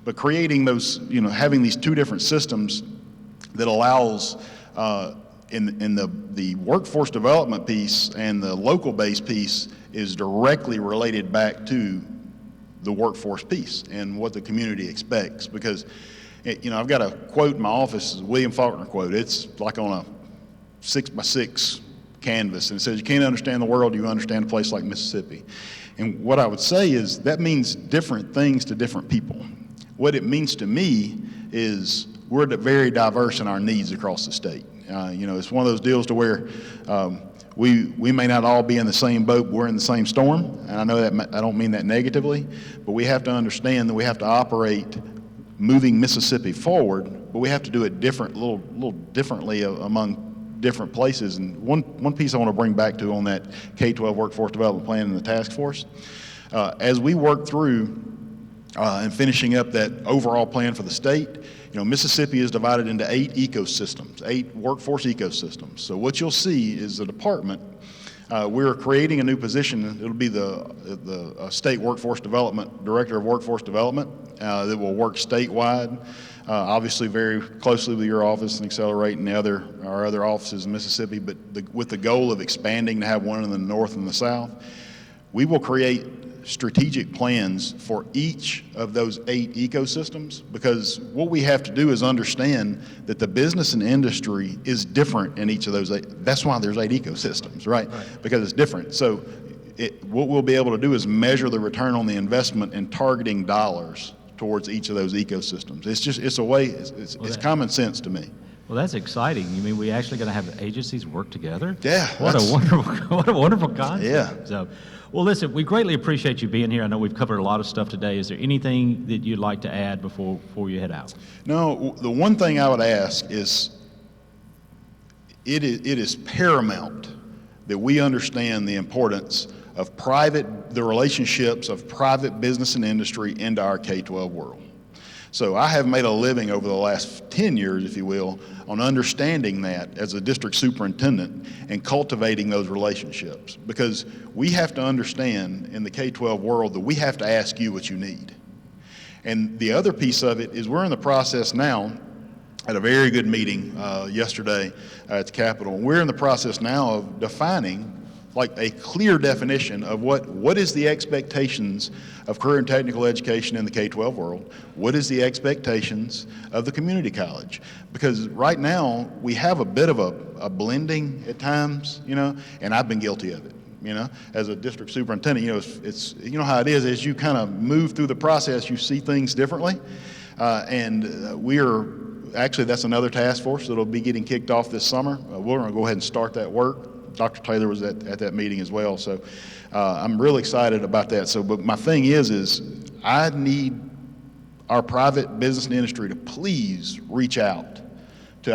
But creating those, you know, having these 2 different systems that allows in the workforce development piece and the local-based piece is directly related back to the workforce piece and what the community expects. Because, you know, I've got a quote in my office, a William Faulkner quote. It's like on a 6x6 canvas, and it says, you can't understand the world, you understand a place like Mississippi. And what I would say is that means different things to different people. What it means to me is we're very diverse in our needs across the state. You know, it's one of those deals to where we may not all be in the same boat, but we're in the same storm, and I know that I don't mean that negatively, but we have to understand that we have to operate moving Mississippi forward, but we have to do it a little differently among different places. And one piece I want to bring back to on that K-12 workforce development plan and the task force, as we work through and finishing up that overall plan for the state, Mississippi is divided into 8 ecosystems, 8 workforce ecosystems. So what you'll see is the department, we're creating a new position. It'll be the State Workforce Development, Director of Workforce Development, that will work statewide, obviously very closely with your office and Accelerate and our other offices in Mississippi, but with the goal of expanding to have one in the north and the south. We will create strategic plans for each of those 8 ecosystems, because what we have to do is understand that the business and industry is different in each of those 8. That's why there's 8 ecosystems, right? Because it's different. So what we'll be able to do is measure the return on the investment and targeting dollars towards each of those ecosystems. It's a way, it's common sense to me. Well, that's exciting. You mean we actually going to have agencies work together? Yeah. What a wonderful concept. Yeah. So, well, listen, we greatly appreciate you being here. I know we've covered a lot of stuff today. Is there anything that you'd like to add before you head out? No, the one thing I would ask is, it is paramount that we understand the importance of the relationships of private business and industry into our K-12 world. So I have made a living over the last 10 years, if you will, on understanding that as a district superintendent and cultivating those relationships. Because we have to understand in the K-12 world that we have to ask you what you need. And the other piece of it is we're in the process now, at a very good meeting yesterday at the Capitol, we're in the process now of defining like a clear definition of what is the expectations of career and technical education in the K-12 world, what is the expectations of the community college. Because right now, we have a bit of a blending at times, and I've been guilty of it. As a district superintendent, it's how it is. As you kind of move through the process, you see things differently, and we are actually, that's another task force that'll be getting kicked off this summer. We're going to go ahead and start that work. Dr. Taylor was at that meeting as well, so I'm really excited about that. So, but my thing is I need our private business and industry to please reach out to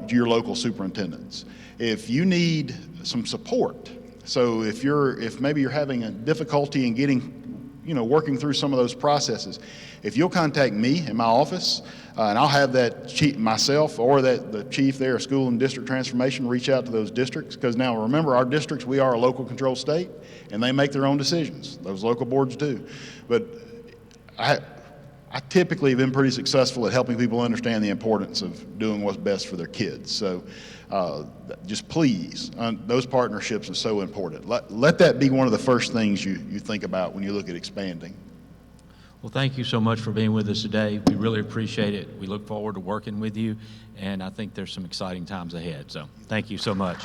your local superintendents. If you need some support, so if maybe you're having a difficulty in getting, working through some of those processes, if you'll contact me in my office, and I'll have that chief, myself or the chief there, school and district transformation, reach out to those districts. Because now remember, our districts, we are a local control state, and they make their own decisions. Those local boards do. But I typically have been pretty successful at helping people understand the importance of doing what's best for their kids. So just please, those partnerships are so important. Let that be one of the first things you think about when you look at expanding. Well, thank you so much for being with us today. We really appreciate it. We look forward to working with you, and I think there's some exciting times ahead. So thank you so much.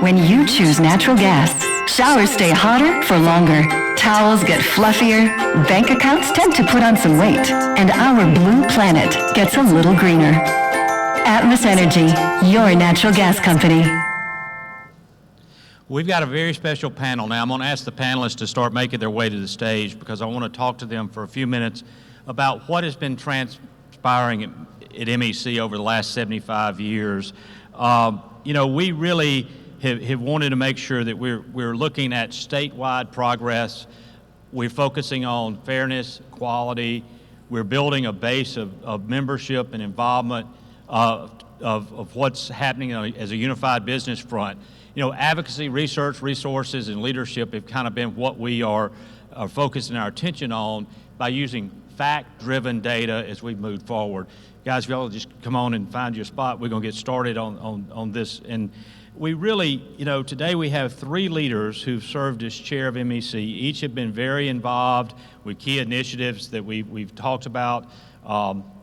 When you choose natural gas, showers stay hotter for longer, towels get fluffier, bank accounts tend to put on some weight, and our blue planet gets a little greener. Atmos Energy, your natural gas company. We've got a very special panel now. I'm going to ask the panelists to start making their way to the stage because I want to talk to them for a few minutes about what has been transpiring at MEC over the last 75 years. We really have wanted to make sure that we're looking at statewide progress. We're focusing on fairness, quality. We're building a base of membership and involvement of what's happening as a unified business front. Advocacy, research, resources, and leadership have kind of been what we are focusing our attention on by using fact-driven data as we move forward. Guys, if y'all just come on and find your spot, we're going to get started on this. And we really, today we have 3 leaders who've served as chair of MEC. Each have been very involved with key initiatives that we've talked about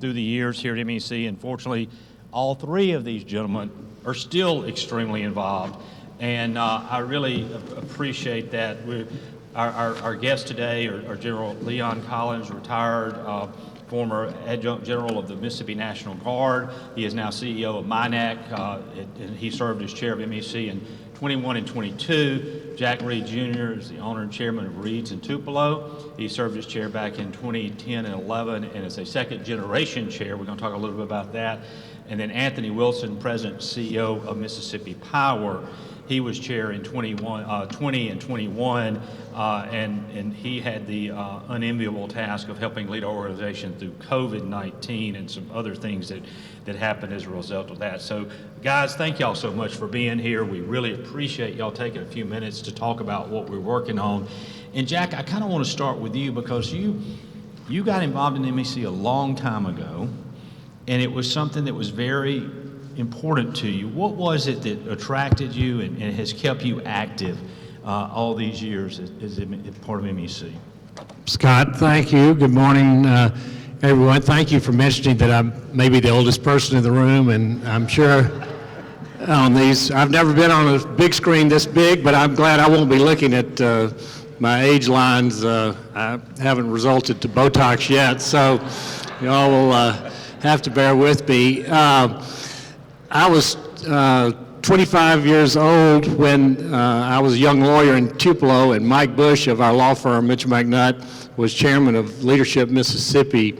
through the years here at MEC. And fortunately, all 3 of these gentlemen are still extremely involved. And I really appreciate that. Our guest today are General Leon Collins, retired former adjunct general of the Mississippi National Guard. He is now CEO of MEC, and he served as chair of MEC in 21 and 22. Jack Reed Jr. is the owner and chairman of Reed's in Tupelo. He served as chair back in 2010 and 11, and is a second generation chair. We're going to talk a little bit about that. And then Anthony Wilson, president and CEO of Mississippi Power. He was chair in 20 and 21, and he had the unenviable task of helping lead our organization through COVID-19 and some other things that happened as a result of that. So, guys, thank y'all so much for being here. We really appreciate y'all taking a few minutes to talk about what we're working on. And Jack, I kind of want to start with you because you got involved in MEC a long time ago, and it was something that was very important to you. What was it that attracted you and has kept you active all these years as part of MEC? Scott, thank you. Good morning, everyone. Thank you for mentioning that I'm maybe the oldest person in the room, and I'm sure on these, I've never been on a big screen this big, but I'm glad I won't be looking at my age lines. I haven't resulted to Botox yet, so you all will have to bear with me. I was 25 years old when I was a young lawyer in Tupelo, and Mike Bush of our law firm, Mitchell McNutt, was chairman of Leadership Mississippi,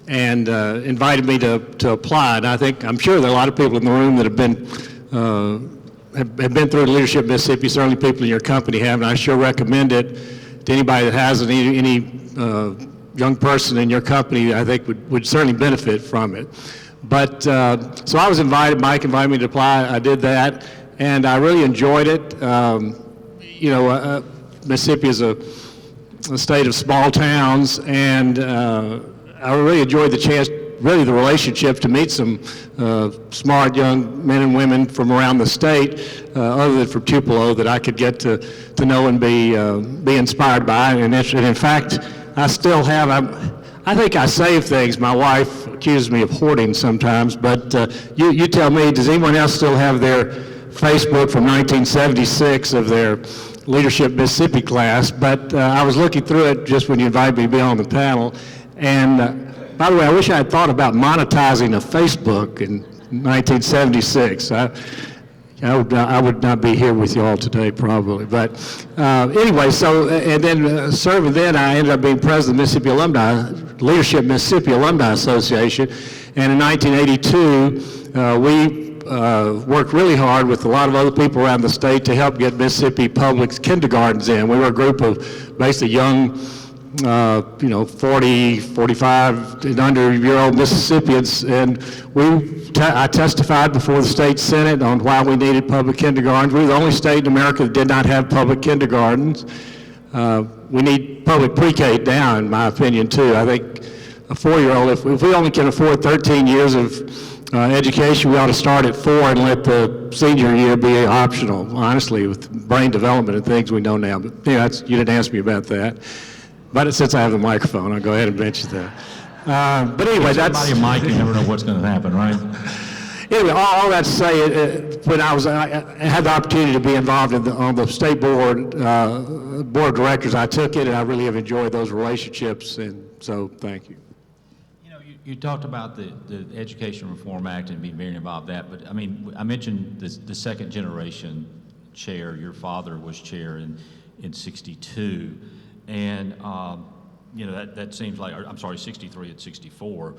and invited me to apply. And I'm sure there are a lot of people in the room that have been through Leadership Mississippi. Certainly people in your company have, and I sure recommend it to anybody that has any young person in your company. I think would certainly benefit from it. But, so I was invited, Mike invited me to apply, I did that, and I really enjoyed it. Mississippi is a state of small towns, and I really enjoyed the chance, really the relationship to meet some smart young men and women from around the state, other than from Tupelo, that I could get to know and be inspired by. And in fact, I still have, I think I save things. My wife accuses me of hoarding sometimes, but you tell me, does anyone else still have their Facebook from 1976 of their Leadership Mississippi class? But I was looking through it just when you invited me to be on the panel. And by the way, I wish I had thought about monetizing a Facebook in 1976. I would not be here with you all today, probably. But anyway, so, and then serving then, I ended up being president of Mississippi Leadership Mississippi Alumni Association. And in 1982, we worked really hard with a lot of other people around the state to help get Mississippi public kindergartens in. We were a group of basically young, 40, 45 and under year old Mississippians, and I testified before the state senate on why we needed public kindergartens. We were the only state in America that did not have public kindergartens. We need public pre-K now, in my opinion, too. I think a 4-year-old, if we only can afford 13 years of education, we ought to start at 4 and let the senior year be optional, honestly, with brain development and things we know now. But you didn't ask me about that. But since I have the microphone, I'll go ahead and mention that. But anyway, that's... Somebody a mic, you never know what's going to happen, right? Anyway, all that to say, when I had the opportunity to be involved on the state board of directors, I took it, and I really have enjoyed those relationships, and so thank you. You talked about the Education Reform Act and being very involved in that, but I mean, I mentioned the second generation chair. Your father was chair in 62. And, that seems like, I'm sorry, 63 and 64,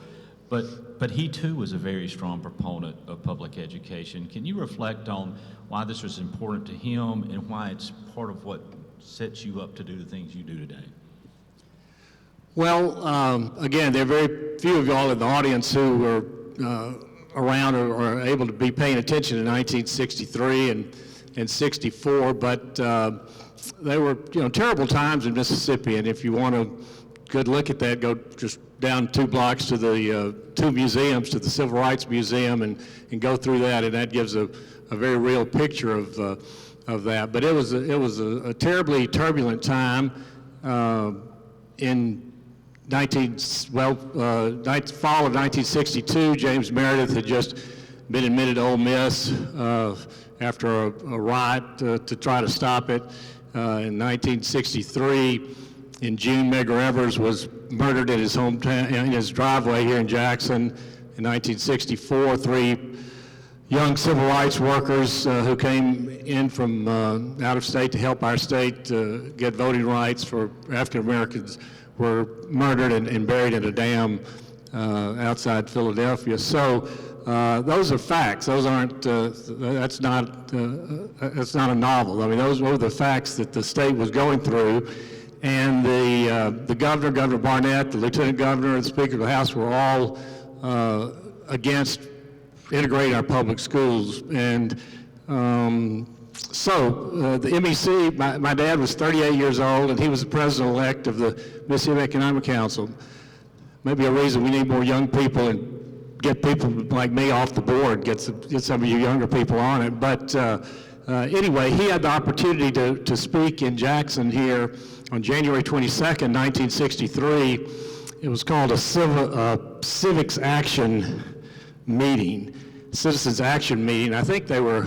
but he too was a very strong proponent of public education. Can you reflect on why this was important to him and why it's part of what sets you up to do the things you do today? Well, again, there are very few of y'all in the audience who were around or are able to be paying attention in 1963 and 64, but they were, terrible times in Mississippi, and if you want a good look at that, go just down 2 blocks to the 2 museums, to the Civil Rights Museum, and go through that, and that gives a very real picture of that. But it was a terribly turbulent time in fall of 1962. James Meredith had just been admitted to Ole Miss after a riot to try to stop it. In 1963, In June, Medgar Evers was murdered in his hometown, in his driveway here in Jackson in 1964. 3 young civil rights workers who came in from out of state to help our state get voting rights for African Americans were murdered and buried in a dam outside Philadelphia. So those are facts. Those aren't. That's not a novel. I mean, those were the facts that the state was going through, and the governor, Governor Barnett, the lieutenant governor, and the Speaker of the House were all against integrating our public schools. And so the MEC, my dad was 38 years old, and he was the president-elect of the Mississippi Economic Council. Maybe a reason we need more young people and get people like me off the board, get some of you younger people on it. But anyway, he had the opportunity to speak in Jackson here on January 22nd, 1963. It was called a civics action meeting, citizens action meeting. I think they were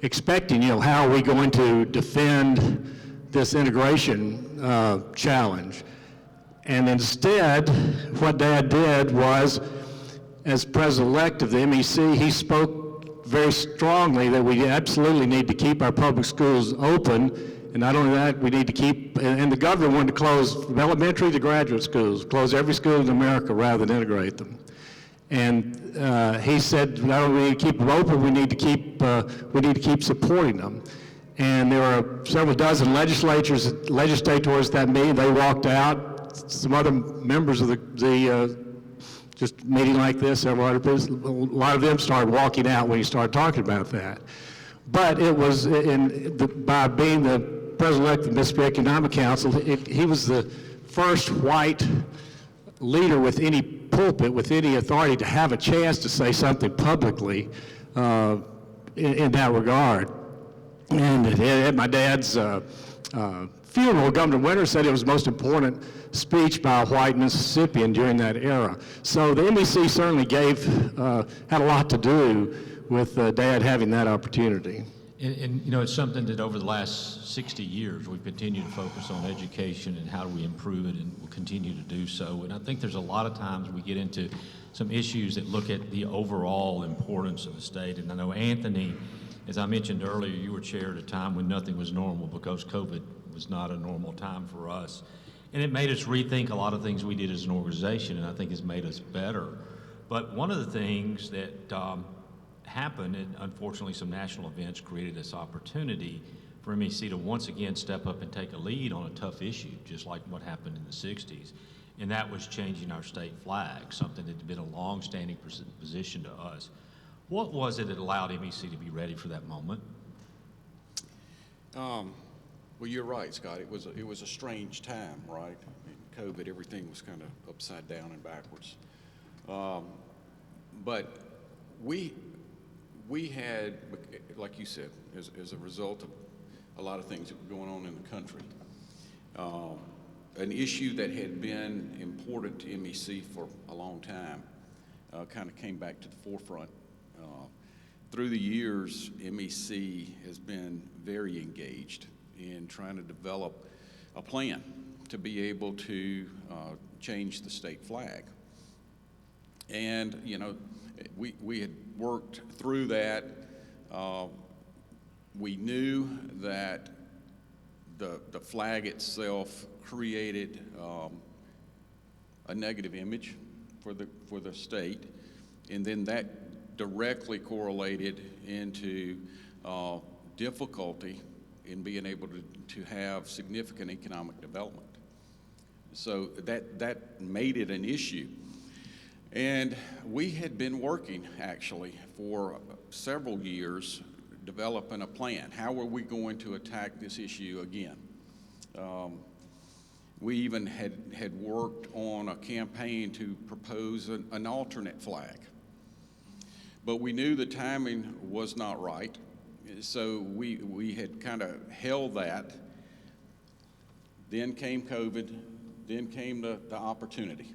expecting, how are we going to defend this integration challenge? And instead, what Dad did was, as president-elect of the MEC, he spoke very strongly that we absolutely need to keep our public schools open, and not only that, we need to keep, and the governor wanted to close from elementary to graduate schools, close every school in America rather than integrate them. And he said, not only do we need to keep them open, we need to keep supporting them. And there were several dozen legislators at that meeting. They walked out. Some other members of the just meeting like this, a lot of them started walking out when he started talking about that. But it was by being the president-elect of the Mississippi Economic Council, he was the first white leader with any pulpit, with any authority to have a chance to say something publicly in that regard. And at my dad's funeral, Governor Winter said it was the most important speech by a white Mississippian during that era. So the MEC certainly had a lot to do with Dad having that opportunity. And it's something that over the last 60 years we've continued to focus on education and how do we improve it, and we'll continue to do so. And I think there's a lot of times we get into some issues that look at the overall importance of the state. And I know, Anthony, as I mentioned earlier, you were chair at a time when nothing was normal because COVID was not a normal time for us. And it made us rethink a lot of things we did as an organization, and I think it's made us better. But one of the things that happened, and unfortunately some national events created this opportunity for MEC to once again step up and take a lead on a tough issue, just like what happened in the 60s. And that was changing our state flag, something that had been a long-standing position to us. What was it that allowed MEC to be ready for that moment? Well, you're right, Scott. It was a strange time, right? COVID, everything was kind of upside down and backwards. But we had, like you said, as a result of a lot of things that were going on in the country, an issue that had been important to MEC for a long time kind of came back to the forefront. Through the years, MEC has been very engaged in trying to develop a plan to be able to change the state flag. And, we had worked through that. We knew that the flag itself created a negative image for the state, and then that directly correlated into difficulty in being able to have significant economic development. So that made it an issue. And we had been working actually for several years developing a plan. How were we going to attack this issue again? We even had worked on a campaign to propose an alternate flag. But we knew the timing was not right, so we had kind of held that. Then came COVID, then came the opportunity.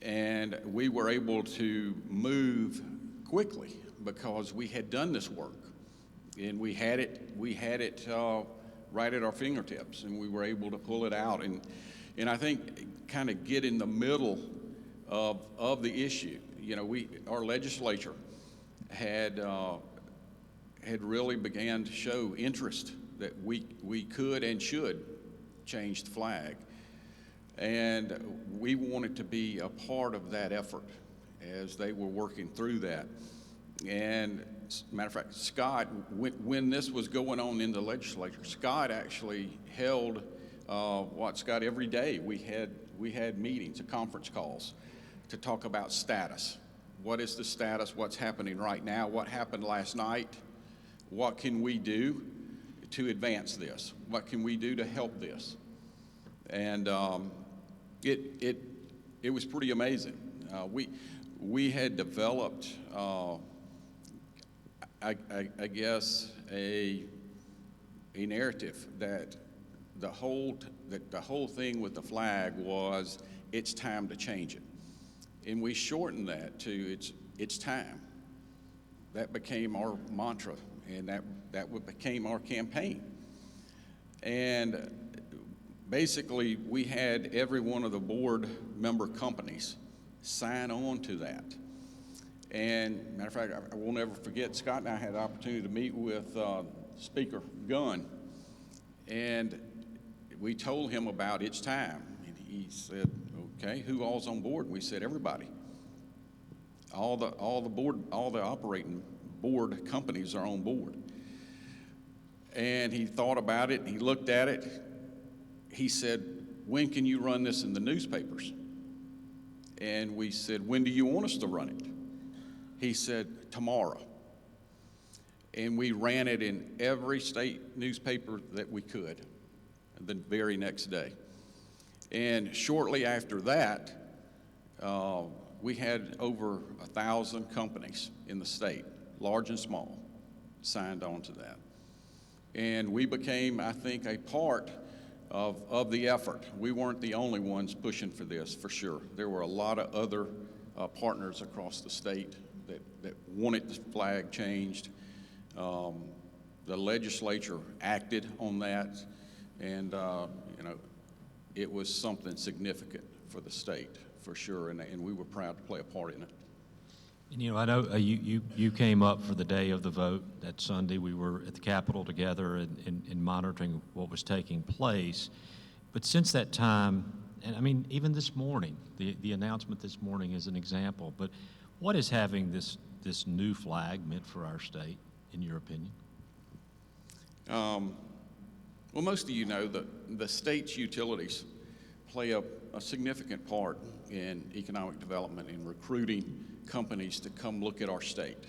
And we were able to move quickly because we had done this work, and we had it right at our fingertips, and we were able to pull it out and I think kind of get in the middle of the issue. You know, our legislature had really began to show interest that we could and should change the flag. And we wanted to be a part of that effort as they were working through that. And matter of fact, Scott, when this was going on in the legislature, Scott actually held, Scott, every day we had meetings, conference calls to talk about status. What is the status? What's happening right now? What happened last night? What can we do to advance this? What can we do to help this? And it was pretty amazing. We had developed, I guess, a narrative that the whole thing with the flag was it's time to change it, and we shortened that to it's time. That became our mantra, and that became our campaign. And basically, we had every one of the board member companies sign on to that. And matter of fact, I will never forget, Scott and I had the opportunity to meet with Speaker Gunn, and we told him about it's time. And he said, okay, who all's on board? And we said, everybody. All the operating board companies are on board. And he thought about it, and he looked at it. He said, when can you run this in the newspapers? And we said, when do you want us to run it? He said, tomorrow. And we ran it in every state newspaper that we could the very next day. And shortly after that, we had over 1,000 companies in the state, large and small, signed on to that. And we became, I think, a part of the effort. We weren't the only ones pushing for this, for sure. There were a lot of other partners across the state that wanted the flag changed. The legislature acted on that, and it was something significant for the state, for sure, and we were proud to play a part in it. And, I know you came up for the day of the vote that Sunday. We were at the Capitol together and monitoring what was taking place. But since that time, and I mean, even this morning, the announcement this morning is an example, but what is having this new flag meant for our state, in your opinion? Well, most of you know that the state's utilities play a significant part in economic development and recruiting companies to come look at our state.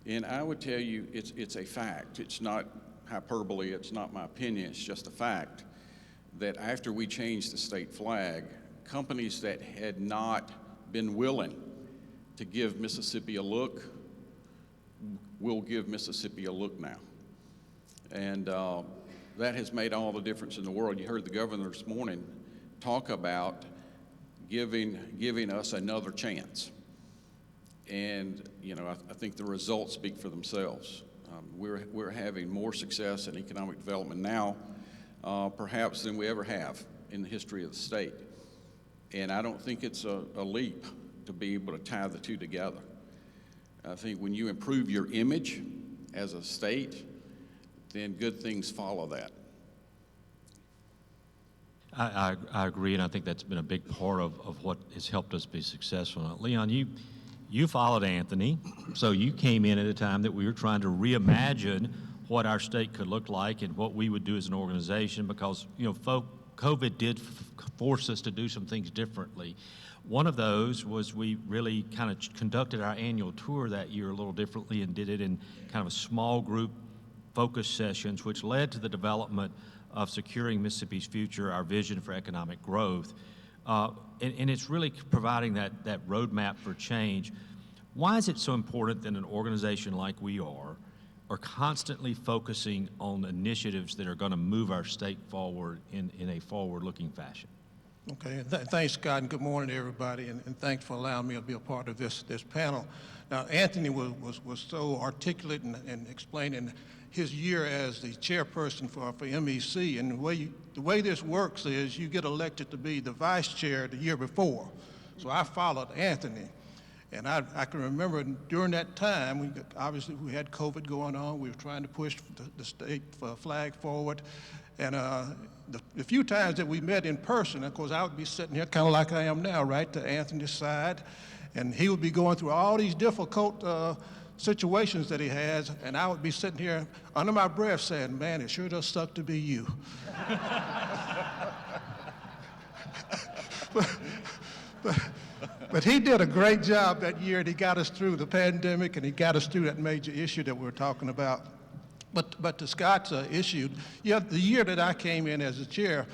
And I would tell you, it's a fact. It's not hyperbole, it's not my opinion, it's just a fact that after we changed the state flag, companies that had not been willing to give Mississippi a look will give Mississippi a look now. And that has made all the difference in the world. You heard the governor this morning talk about giving us another chance. And I think the results speak for themselves. We're having more success in economic development now, perhaps than we ever have in the history of the state. And I don't think it's a leap to be able to tie the two together. I think when you improve your image as a state, then good things follow that. I agree, and I think that's been a big part of what has helped us be successful. Leon, you followed Anthony, so you came in at a time that we were trying to reimagine what our state could look like and what we would do as an organization, because COVID did force us to do some things differently. One of those was we really kind of conducted our annual tour that year a little differently and did it in kind of a small group focus sessions, which led to the development of Securing Mississippi's Future, our vision for economic growth. And it's really providing that roadmap for change. Why is it so important that an organization like we are constantly focusing on initiatives that are going to move our state forward in a forward-looking fashion? Okay, thanks, Scott, and good morning to everybody, and thanks for allowing me to be a part of this panel. Now, Anthony was so articulate in explaining his year as the chairperson for MEC. And the way this works is you get elected to be the vice chair the year before. So I followed Anthony. And I can remember during that time, obviously we had COVID going on. We were trying to push the state flag forward. And the few times that we met in person, of course, I would be sitting here kind of like I am now, right, to Anthony's side. And he would be going through all these difficult situations that he has, and I would be sitting here under my breath saying, man, it sure does suck to be you. But he did a great job that year, and he got us through the pandemic, and he got us through that major issue that we were talking about. But to Scott's issue, yeah, the year that I came in as the chair,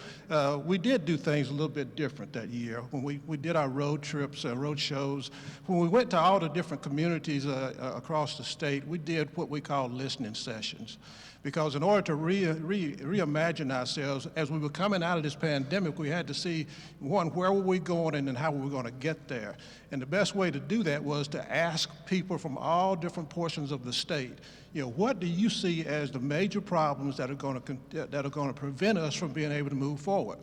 we did do things a little bit different that year. When we did our road trips, road shows, when we went to all the different communities across the state, we did what we call listening sessions. Because in order to reimagine ourselves, as we were coming out of this pandemic, we had to see, one, where were we going and then how were we going to get there? And the best way to do that was to ask people from all different portions of the state, what do you see as the major problems that are going to prevent us from being able to move forward?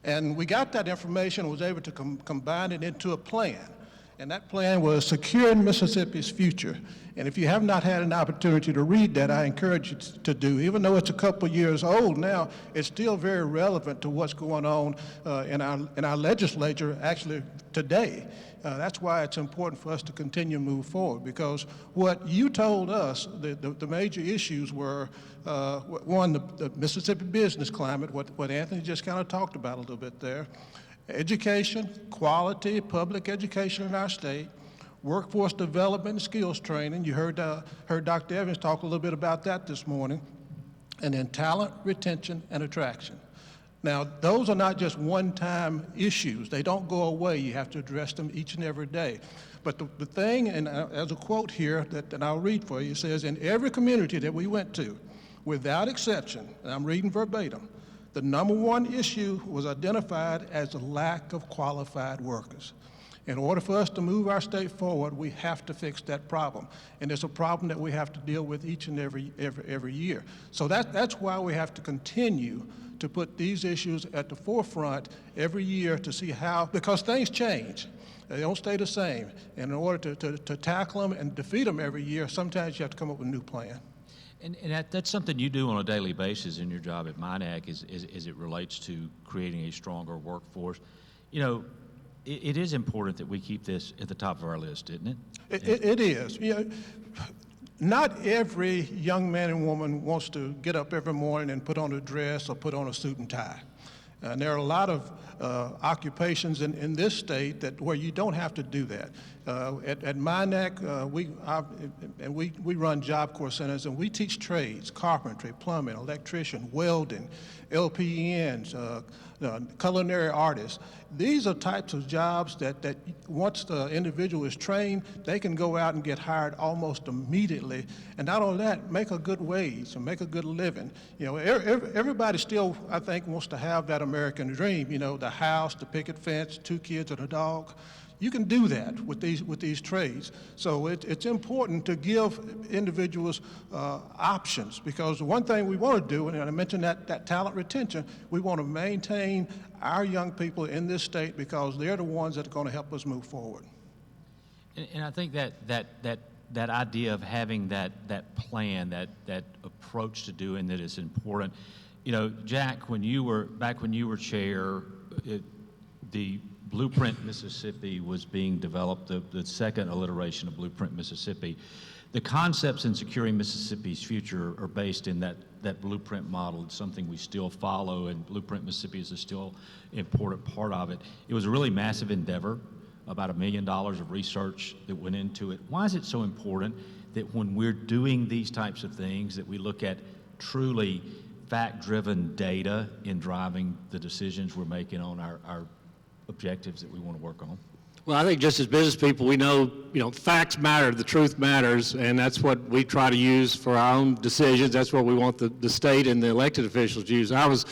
And we got that information and was able to combine it into a plan. And that plan was Securing Mississippi's Future. And if you have not had an opportunity to read that, I encourage you to do. Even though it's a couple years old now, it's still very relevant to what's going on in our legislature actually today. That's why it's important for us to continue to move forward, because what you told us, the major issues were, one, the Mississippi business climate, what Anthony just kind of talked about a little bit there, education, quality, public education in our state, workforce development and skills training. You heard Dr. Evans talk a little bit about that this morning. And then talent, retention, and attraction. Now, those are not just one-time issues. They don't go away. You have to address them each and every day. But the thing, and as a quote here that I'll read for you, it says, in every community that we went to, without exception, and I'm reading verbatim, the number one issue was identified as the lack of qualified workers. In order for us to move our state forward, we have to fix that problem. And it's a problem that we have to deal with each and every year. So that's why we have to continue to put these issues at the forefront every year to see how, because things change. They don't stay the same. And in order to tackle them and defeat them every year, sometimes you have to come up with a new plan. And that's something you do on a daily basis in your job at MEC as it relates to creating a stronger workforce. It is important that we keep this at the top of our list, isn't it? It is. Not every young man and woman wants to get up every morning and put on a dress or put on a suit and tie. And there are a lot of occupations in this state where you don't have to do that. At MEC, we run Job Corps centers, and we teach trades: carpentry, plumbing, electrician, welding, LPNs, culinary artists. These are types of jobs that once the individual is trained, they can go out and get hired almost immediately. And not only that, make a good wage and make a good living. Everybody still, I think, wants to have that American dream, the house, the picket fence, 2 kids and a dog. You can do that with these trades. So it's important to give individuals options, because one thing we want to do, and I mentioned that talent retention, we want to maintain our young people in this state because they're the ones that are going to help us move forward. And I think that idea of having that plan, that approach to doing that is important. Jack, when you were chair, the Blueprint Mississippi was being developed, the second alliteration of Blueprint Mississippi. The concepts in securing Mississippi's future are based in that blueprint model. It's something we still follow, and Blueprint Mississippi is a still important part of it. It was a really massive endeavor, about $1 million of research that went into it. Why is it so important that when we're doing these types of things that we look at truly fact-driven data in driving the decisions we're making on our objectives that we want to work on? Well, I think just as business people, we know, facts matter, the truth matters, and that's what we try to use for our own decisions. That's what we want the state and the elected officials to use. I was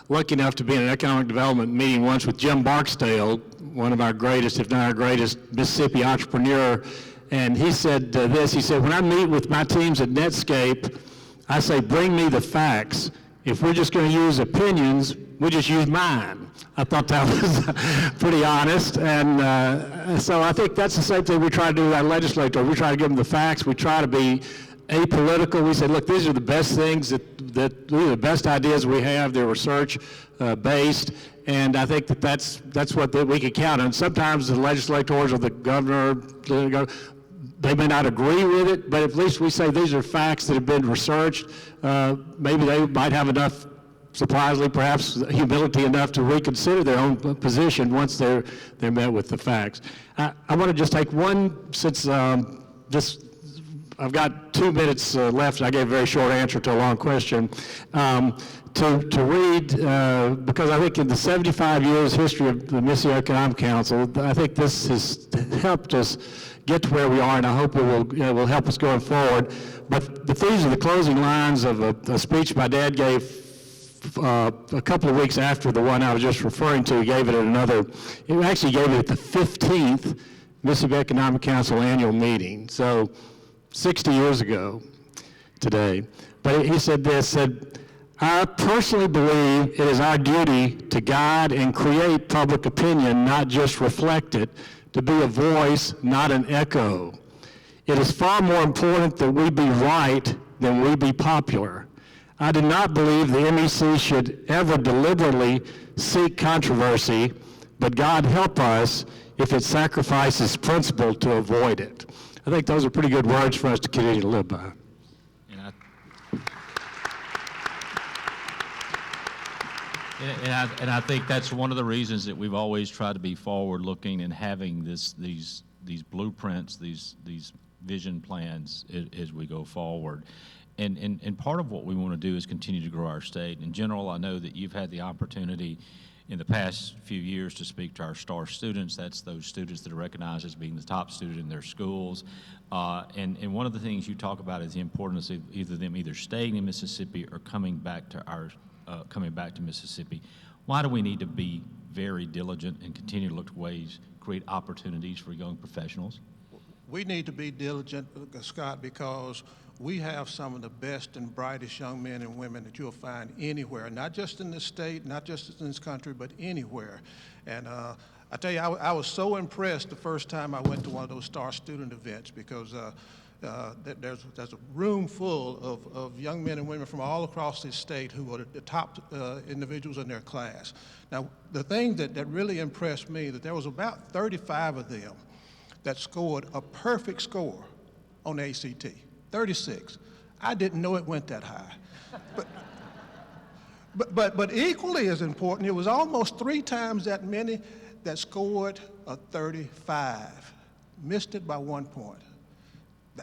lucky enough to be in an economic development meeting once with Jim Barksdale, one of our greatest, if not our greatest, Mississippi entrepreneur, and he said this. He said, when I meet with my teams at Netscape, I say, bring me the facts. If we're just going to use opinions, we'll just use mine. I thought that was pretty honest, and so I think that's the same thing we try to do with our legislators. We try to give them the facts. We try to be apolitical. We say, look, these are the best things that these are the best ideas we have. They're research based, and I think that's what we can count on. Sometimes the legislators or the governor, they may not agree with it, but at least we say these are facts that have been researched. Maybe they might have enough, surprisingly, perhaps humility enough to reconsider their own position once they're met with the facts. I want to just take one, since I've got 2 minutes left, and I gave a very short answer to a long question, to read, because I think in the 75 years history of the Mississippi Economic Council, I think this has helped us get to where we are, and I hope it will help us going forward. But these are the closing lines of a speech my dad gave a couple of weeks after the one I was just referring to. He gave it at he actually gave it at the 15th Mississippi Economic Council annual meeting, so 60 years ago today. But he said this, I personally believe it is our duty to guide and create public opinion, not just reflect it, to be a voice, not an echo. It is far more important that we be right than we be popular. I do not believe the MEC should ever deliberately seek controversy, but God help us if it sacrifices principle to avoid it. I think those are pretty good words for us to continue to live by. And I think that's one of the reasons that we've always tried to be forward-looking and having these blueprints, these vision plans as we go forward. And part of what we want to do is continue to grow our state. In general, I know that you've had the opportunity in the past few years to speak to our STAR students. That's those students that are recognized as being the top student in their schools. And one of the things you talk about is the importance of them either staying in Mississippi or coming back to Mississippi. Why do we need to be very diligent and continue to look at ways, create opportunities for young professionals? We need to be diligent, Scott, because we have some of the best and brightest young men and women that you'll find anywhere, not just in this state, not just in this country, but anywhere. And I tell you, I was so impressed the first time I went to one of those STAR student events, because there's a room full of young men and women from all across this state who are the top individuals in their class. Now, the thing that really impressed me, that there was about 35 of them that scored a perfect score on the ACT, 36. I didn't know it went that high. But equally as important, it was almost 3 times that many that scored a 35, missed it by 1 point.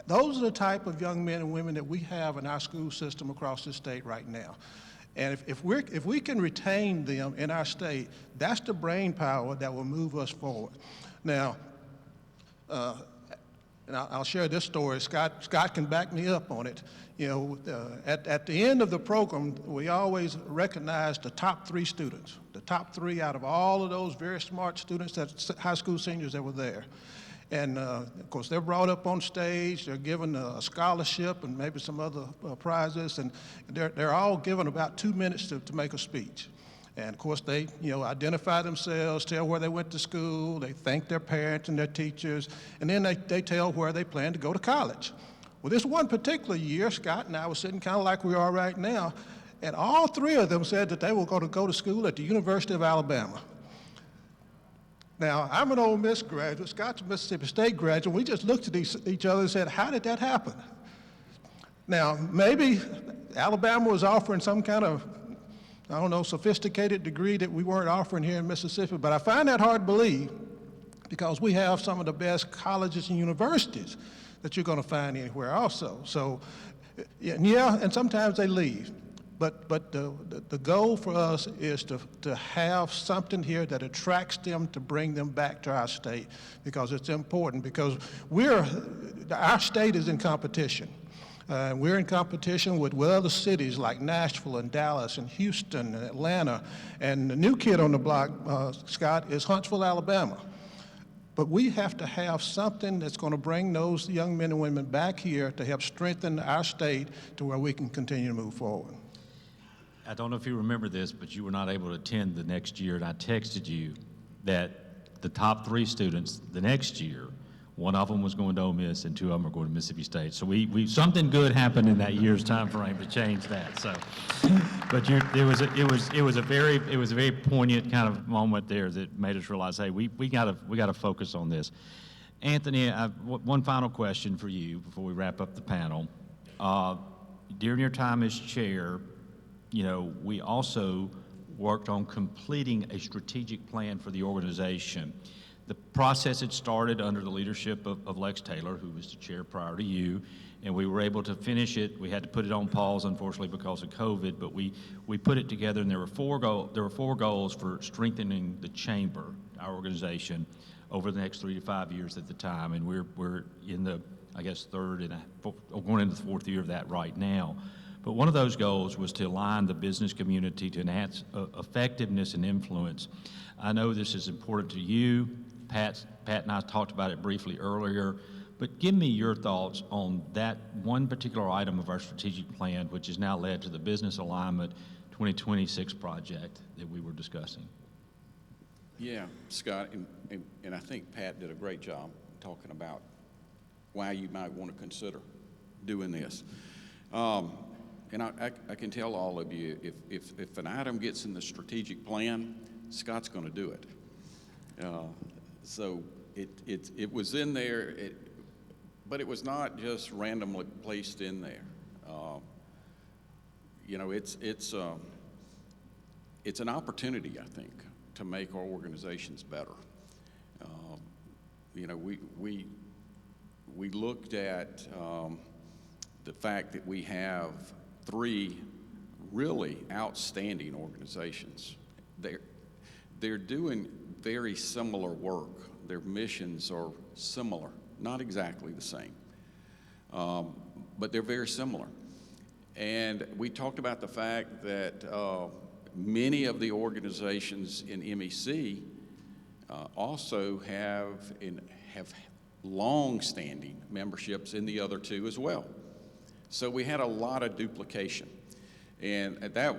Those are the type of young men and women that we have in our school system across the state right now. And if we can retain them in our state, that's the brain power that will move us forward. Now, and I'll share this story. Scott can back me up on it. You know, at the end of the program, we always recognize the top 3 students, the top 3 out of all of those very smart students, that high school seniors that were there. And of course, they're brought up on stage. They're given a scholarship and maybe some other prizes, and they're all given about 2 minutes to make a speech. And of course, they identify themselves, tell where they went to school, they thank their parents and their teachers, and then they tell where they plan to go to college. Well, this one particular year, Scott and I were sitting kind of like we are right now, and all 3 of them said that they were going to go to school at the University of Alabama. Now, I'm an Ole Miss graduate, Scott's a Mississippi State graduate. We just looked at each other and said, how did that happen? Now, maybe Alabama was offering some kind of, I don't know, sophisticated degree that we weren't offering here in Mississippi, but I find that hard to believe, because we have some of the best colleges and universities that you're going to find anywhere also. So, yeah, and sometimes they leave. But the goal for us is to have something here that attracts them, to bring them back to our state, because it's important, because our state is in competition. We're in competition with other cities like Nashville and Dallas and Houston and Atlanta. And the new kid on the block, Scott, is Huntsville, Alabama. But we have to have something that's going to bring those young men and women back here to help strengthen our state to where we can continue to move forward. I don't know if you remember this, but you were not able to attend the next year, and I texted you that the top 3 students the next year, one of them was going to Ole Miss and 2 of them are going to Mississippi State. So we something good happened in that year's time frame to change that. So, but it was a very poignant kind of moment there that made us realize, hey, we gotta focus on this. Anthony, one final question for you before we wrap up the panel. During your time as chair, we also worked on completing a strategic plan for the organization. The process had started under the leadership of Lex Taylor, who was the chair prior to you, and we were able to finish it. We had to put it on pause, unfortunately, because of COVID, but we put it together, and there were four goals for strengthening the chamber, our organization, over the next 3 to 5 years at the time, and we're in the, I guess, going into the 4th year of that right now. But one of those goals was to align the business community to enhance effectiveness and influence. I know this is important to you. Pat and I talked about it briefly earlier, but give me your thoughts on that one particular item of our strategic plan, which has now led to the Business Alignment 2026 project that we were discussing. Yeah, Scott, and I think Pat did a great job talking about why you might want to consider doing this. And I can tell all of you, if an item gets in the strategic plan, Scott's going to do it. So it was in there, but it was not just randomly placed in there. It's an opportunity, I think, to make our organizations better. We looked at the fact that we have 3 really outstanding organizations. They're doing very similar work. Their missions are similar, not exactly the same, but they're very similar. And we talked about the fact that many of the organizations in MEC also have long-standing memberships in the other 2 as well. So we had a lot of duplication. And that,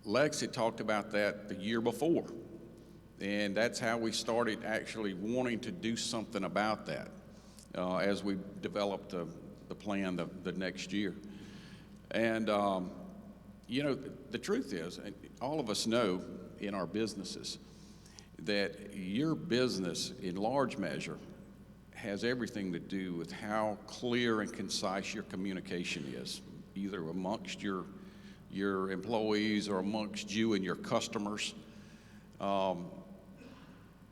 Lex had talked about that the year before. And that's how we started actually wanting to do something about that as we developed the plan the next year. And, the truth is, and all of us know in our businesses, that your business, in large measure, has everything to do with how clear and concise your communication is, either amongst your employees or amongst you and your customers.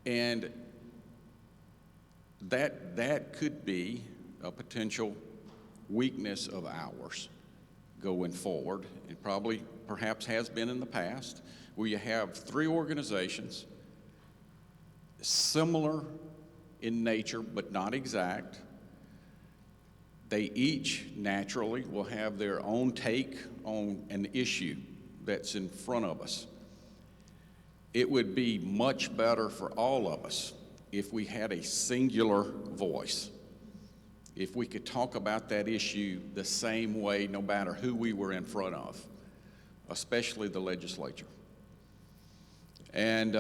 And that could be a potential weakness of ours going forward. It perhaps has been in the past, where you have 3 organizations, similar in nature but not exact. They each naturally will have their own take on an issue that's in front of us. It would be much better for all of us if we had a singular voice, if we could talk about that issue the same way no matter who we were in front of, especially the legislature. And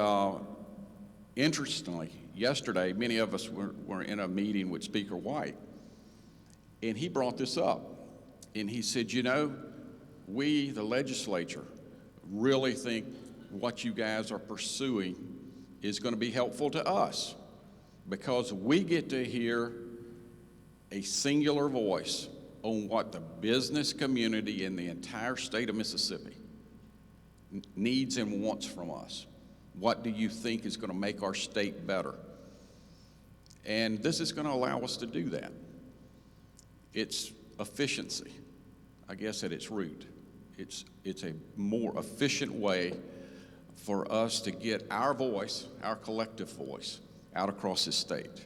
interestingly, yesterday, many of us were in a meeting with Speaker White, and he brought this up. And he said, we, the legislature, really think what you guys are pursuing is going to be helpful to us, because we get to hear a singular voice on what the business community in the entire state of Mississippi needs and wants from us. What do you think is going to make our state better? And this is going to allow us to do that. It's efficiency, I guess, at its root. It's a more efficient way for us to get our voice, our collective voice, out across this state.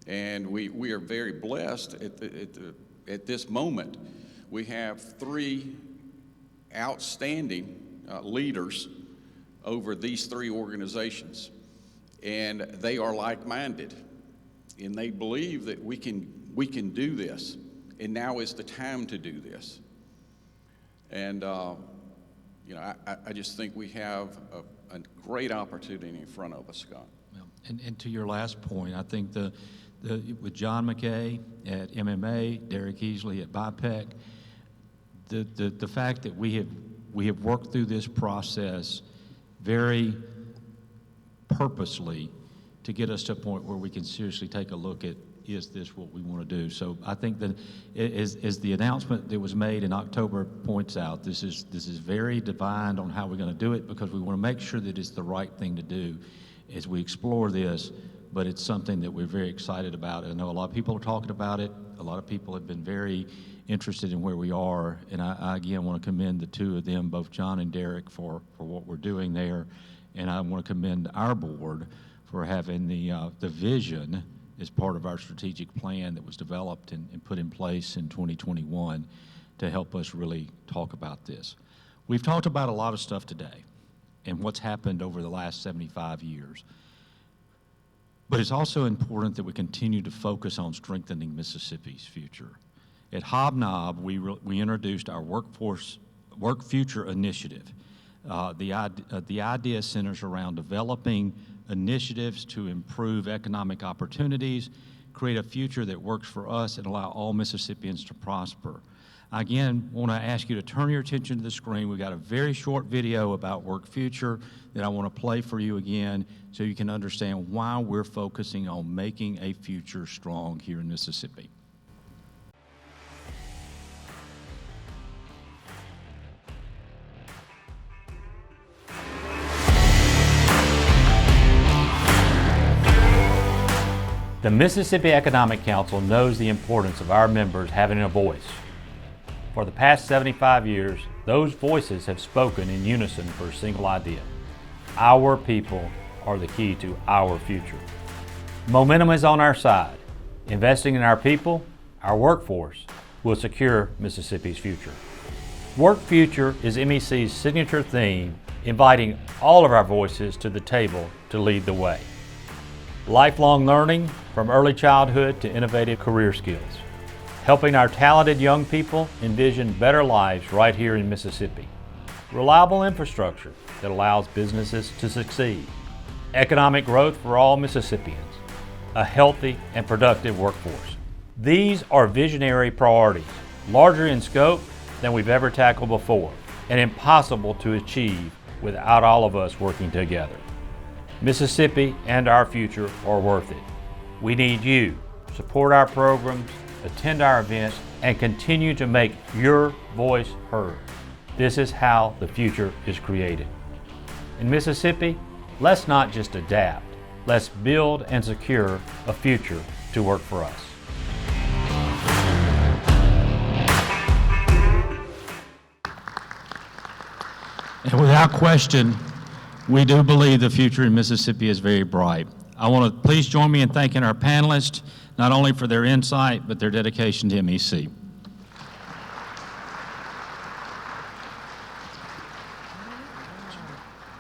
And we are very blessed at this moment. We have 3 outstanding leaders over these 3 organizations. and they are like-minded, and they believe that we can do this, and now is the time to do this. And you know, I just think we have a great opportunity in front of us, Scott. And to your last point, I think with John McKay at MMA, Derek Easley at BIPEC, the fact that we have worked through this process very purposely to get us to a point where we can seriously take a look at, is this what we want to do? So I think that as the announcement that was made in October points out, this is very defined on how we're going to do it, because we want to make sure that it's the right thing to do as we explore this, but it's something that we're very excited about. And I know a lot of people are talking about it. A lot of people have been very interested in where we are, and I again want to commend the two of them, both John and Derek, for what we're doing there. And I want to commend our board for having the vision as part of our strategic plan that was developed and put in place in 2021 to help us really talk about this. We've talked about a lot of stuff today and what's happened over the last 75 years. But it's also important that we continue to focus on strengthening Mississippi's future. At Hobnob, we introduced our Work Future initiative. The idea centers around developing initiatives to improve economic opportunities, create a future that works for us, and allow all Mississippians to prosper. I again want to ask you to turn your attention to the screen. We've got a very short video about Work Future that I want to play for you again so you can understand why we're focusing on making a future strong here in Mississippi. The Mississippi Economic Council knows the importance of our members having a voice. For the past 75 years, those voices have spoken in unison for a single idea. Our people are the key to our future. Momentum is on our side. Investing in our people, our workforce, will secure Mississippi's future. Work Future is MEC's signature theme, inviting all of our voices to the table to lead the way. Lifelong learning from early childhood to innovative career skills, helping our talented young people envision better lives right here in Mississippi. Reliable infrastructure that allows businesses to succeed. Economic growth for all Mississippians. A healthy and productive workforce. These are visionary priorities, larger in scope than we've ever tackled before, and impossible to achieve without all of us working together. Mississippi and our future are worth it. We need you. Support our programs, attend our events, and continue to make your voice heard. This is how the future is created. In Mississippi, let's not just adapt. Let's build and secure a future to work for us. And without question, we do believe the future in Mississippi is very bright. I want to please join me in thanking our panelists, not only for their insight, but their dedication to MEC.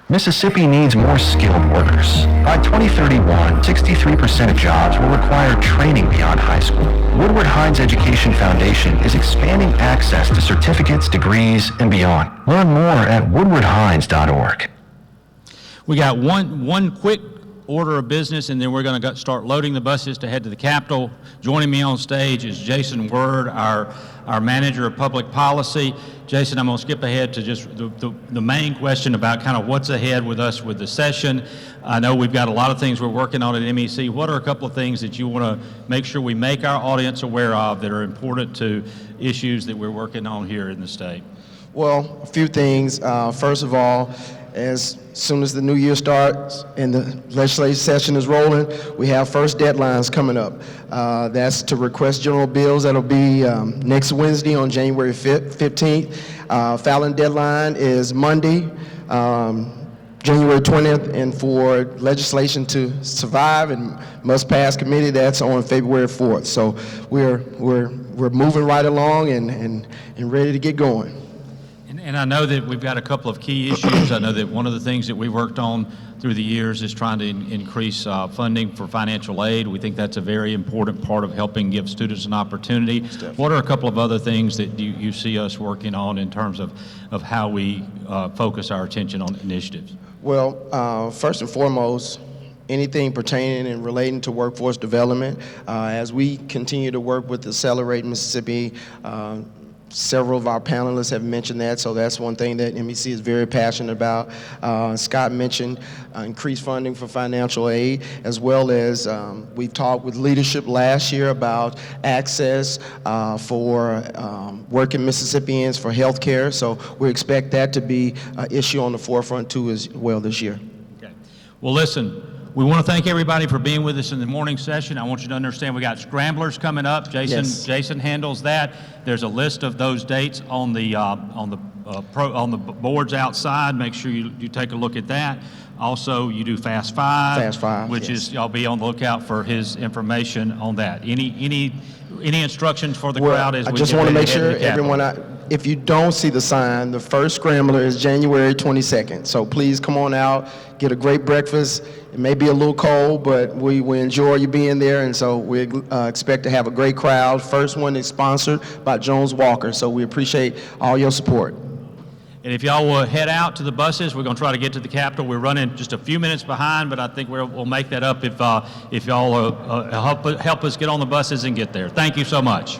Mississippi needs more skilled workers. By 2031, 63% of jobs will require training beyond high school. Woodward Hines Education Foundation is expanding access to certificates, degrees, and beyond. Learn more at woodwardhines.org. We got one quick order of business, and then we're going to start loading the buses to head to the Capitol. Joining me on stage is Jason Word, our manager of public policy. Jason, I'm going to skip ahead to just the main question about kind of what's ahead with us with the session. I know we've got a lot of things we're working on at MEC. What are a couple of things that you want to make sure we make our audience aware of that are important to issues that we're working on here in the state? Well, a few things. First of all, as soon as the new year starts and the legislative session is rolling, we have first deadlines coming up. That's to request general bills. That'll be next Wednesday on January 15th. Filing deadline is Monday, January 20th, and for legislation to survive and must pass committee, that's on February 4th. So we're moving right along and ready to get going. And I know that we've got a couple of key issues. I know that one of the things that we worked on through the years is trying to increase funding for financial aid. We think that's a very important part of helping give students an opportunity. What are a couple of other things that you see us working on in terms of how we focus our attention on initiatives? Well, first and foremost, anything pertaining and relating to workforce development. As we continue to work with Accelerate Mississippi, several of our panelists have mentioned that, so that's one thing that MEC is very passionate about. Scott mentioned increased funding for financial aid, as well as we talked with leadership last year about access for working Mississippians for health care, so we expect that to be an issue on the forefront too as well this year. Okay. Well, listen. We want to thank everybody for being with us in the morning session. I want you to understand we got scramblers coming up. Jason handles that. There's a list of those dates on the boards outside. Make sure you take a look at that. Also, you do Fast Five, which is y'all be on the lookout for his information on that. Any instructions for the crowd as we I just want to make sure everyone, if you don't see the sign, the first scrambler is January 22nd. So please come on out, get a great breakfast. It may be a little cold, but we enjoy you being there, and so we expect to have a great crowd. First one is sponsored by Jones Walker, so we appreciate all your support. And if y'all will head out to the buses, we're going to try to get to the Capitol. We're running just a few minutes behind, but I think we'll make that up if y'all help us get on the buses and get there. Thank you so much.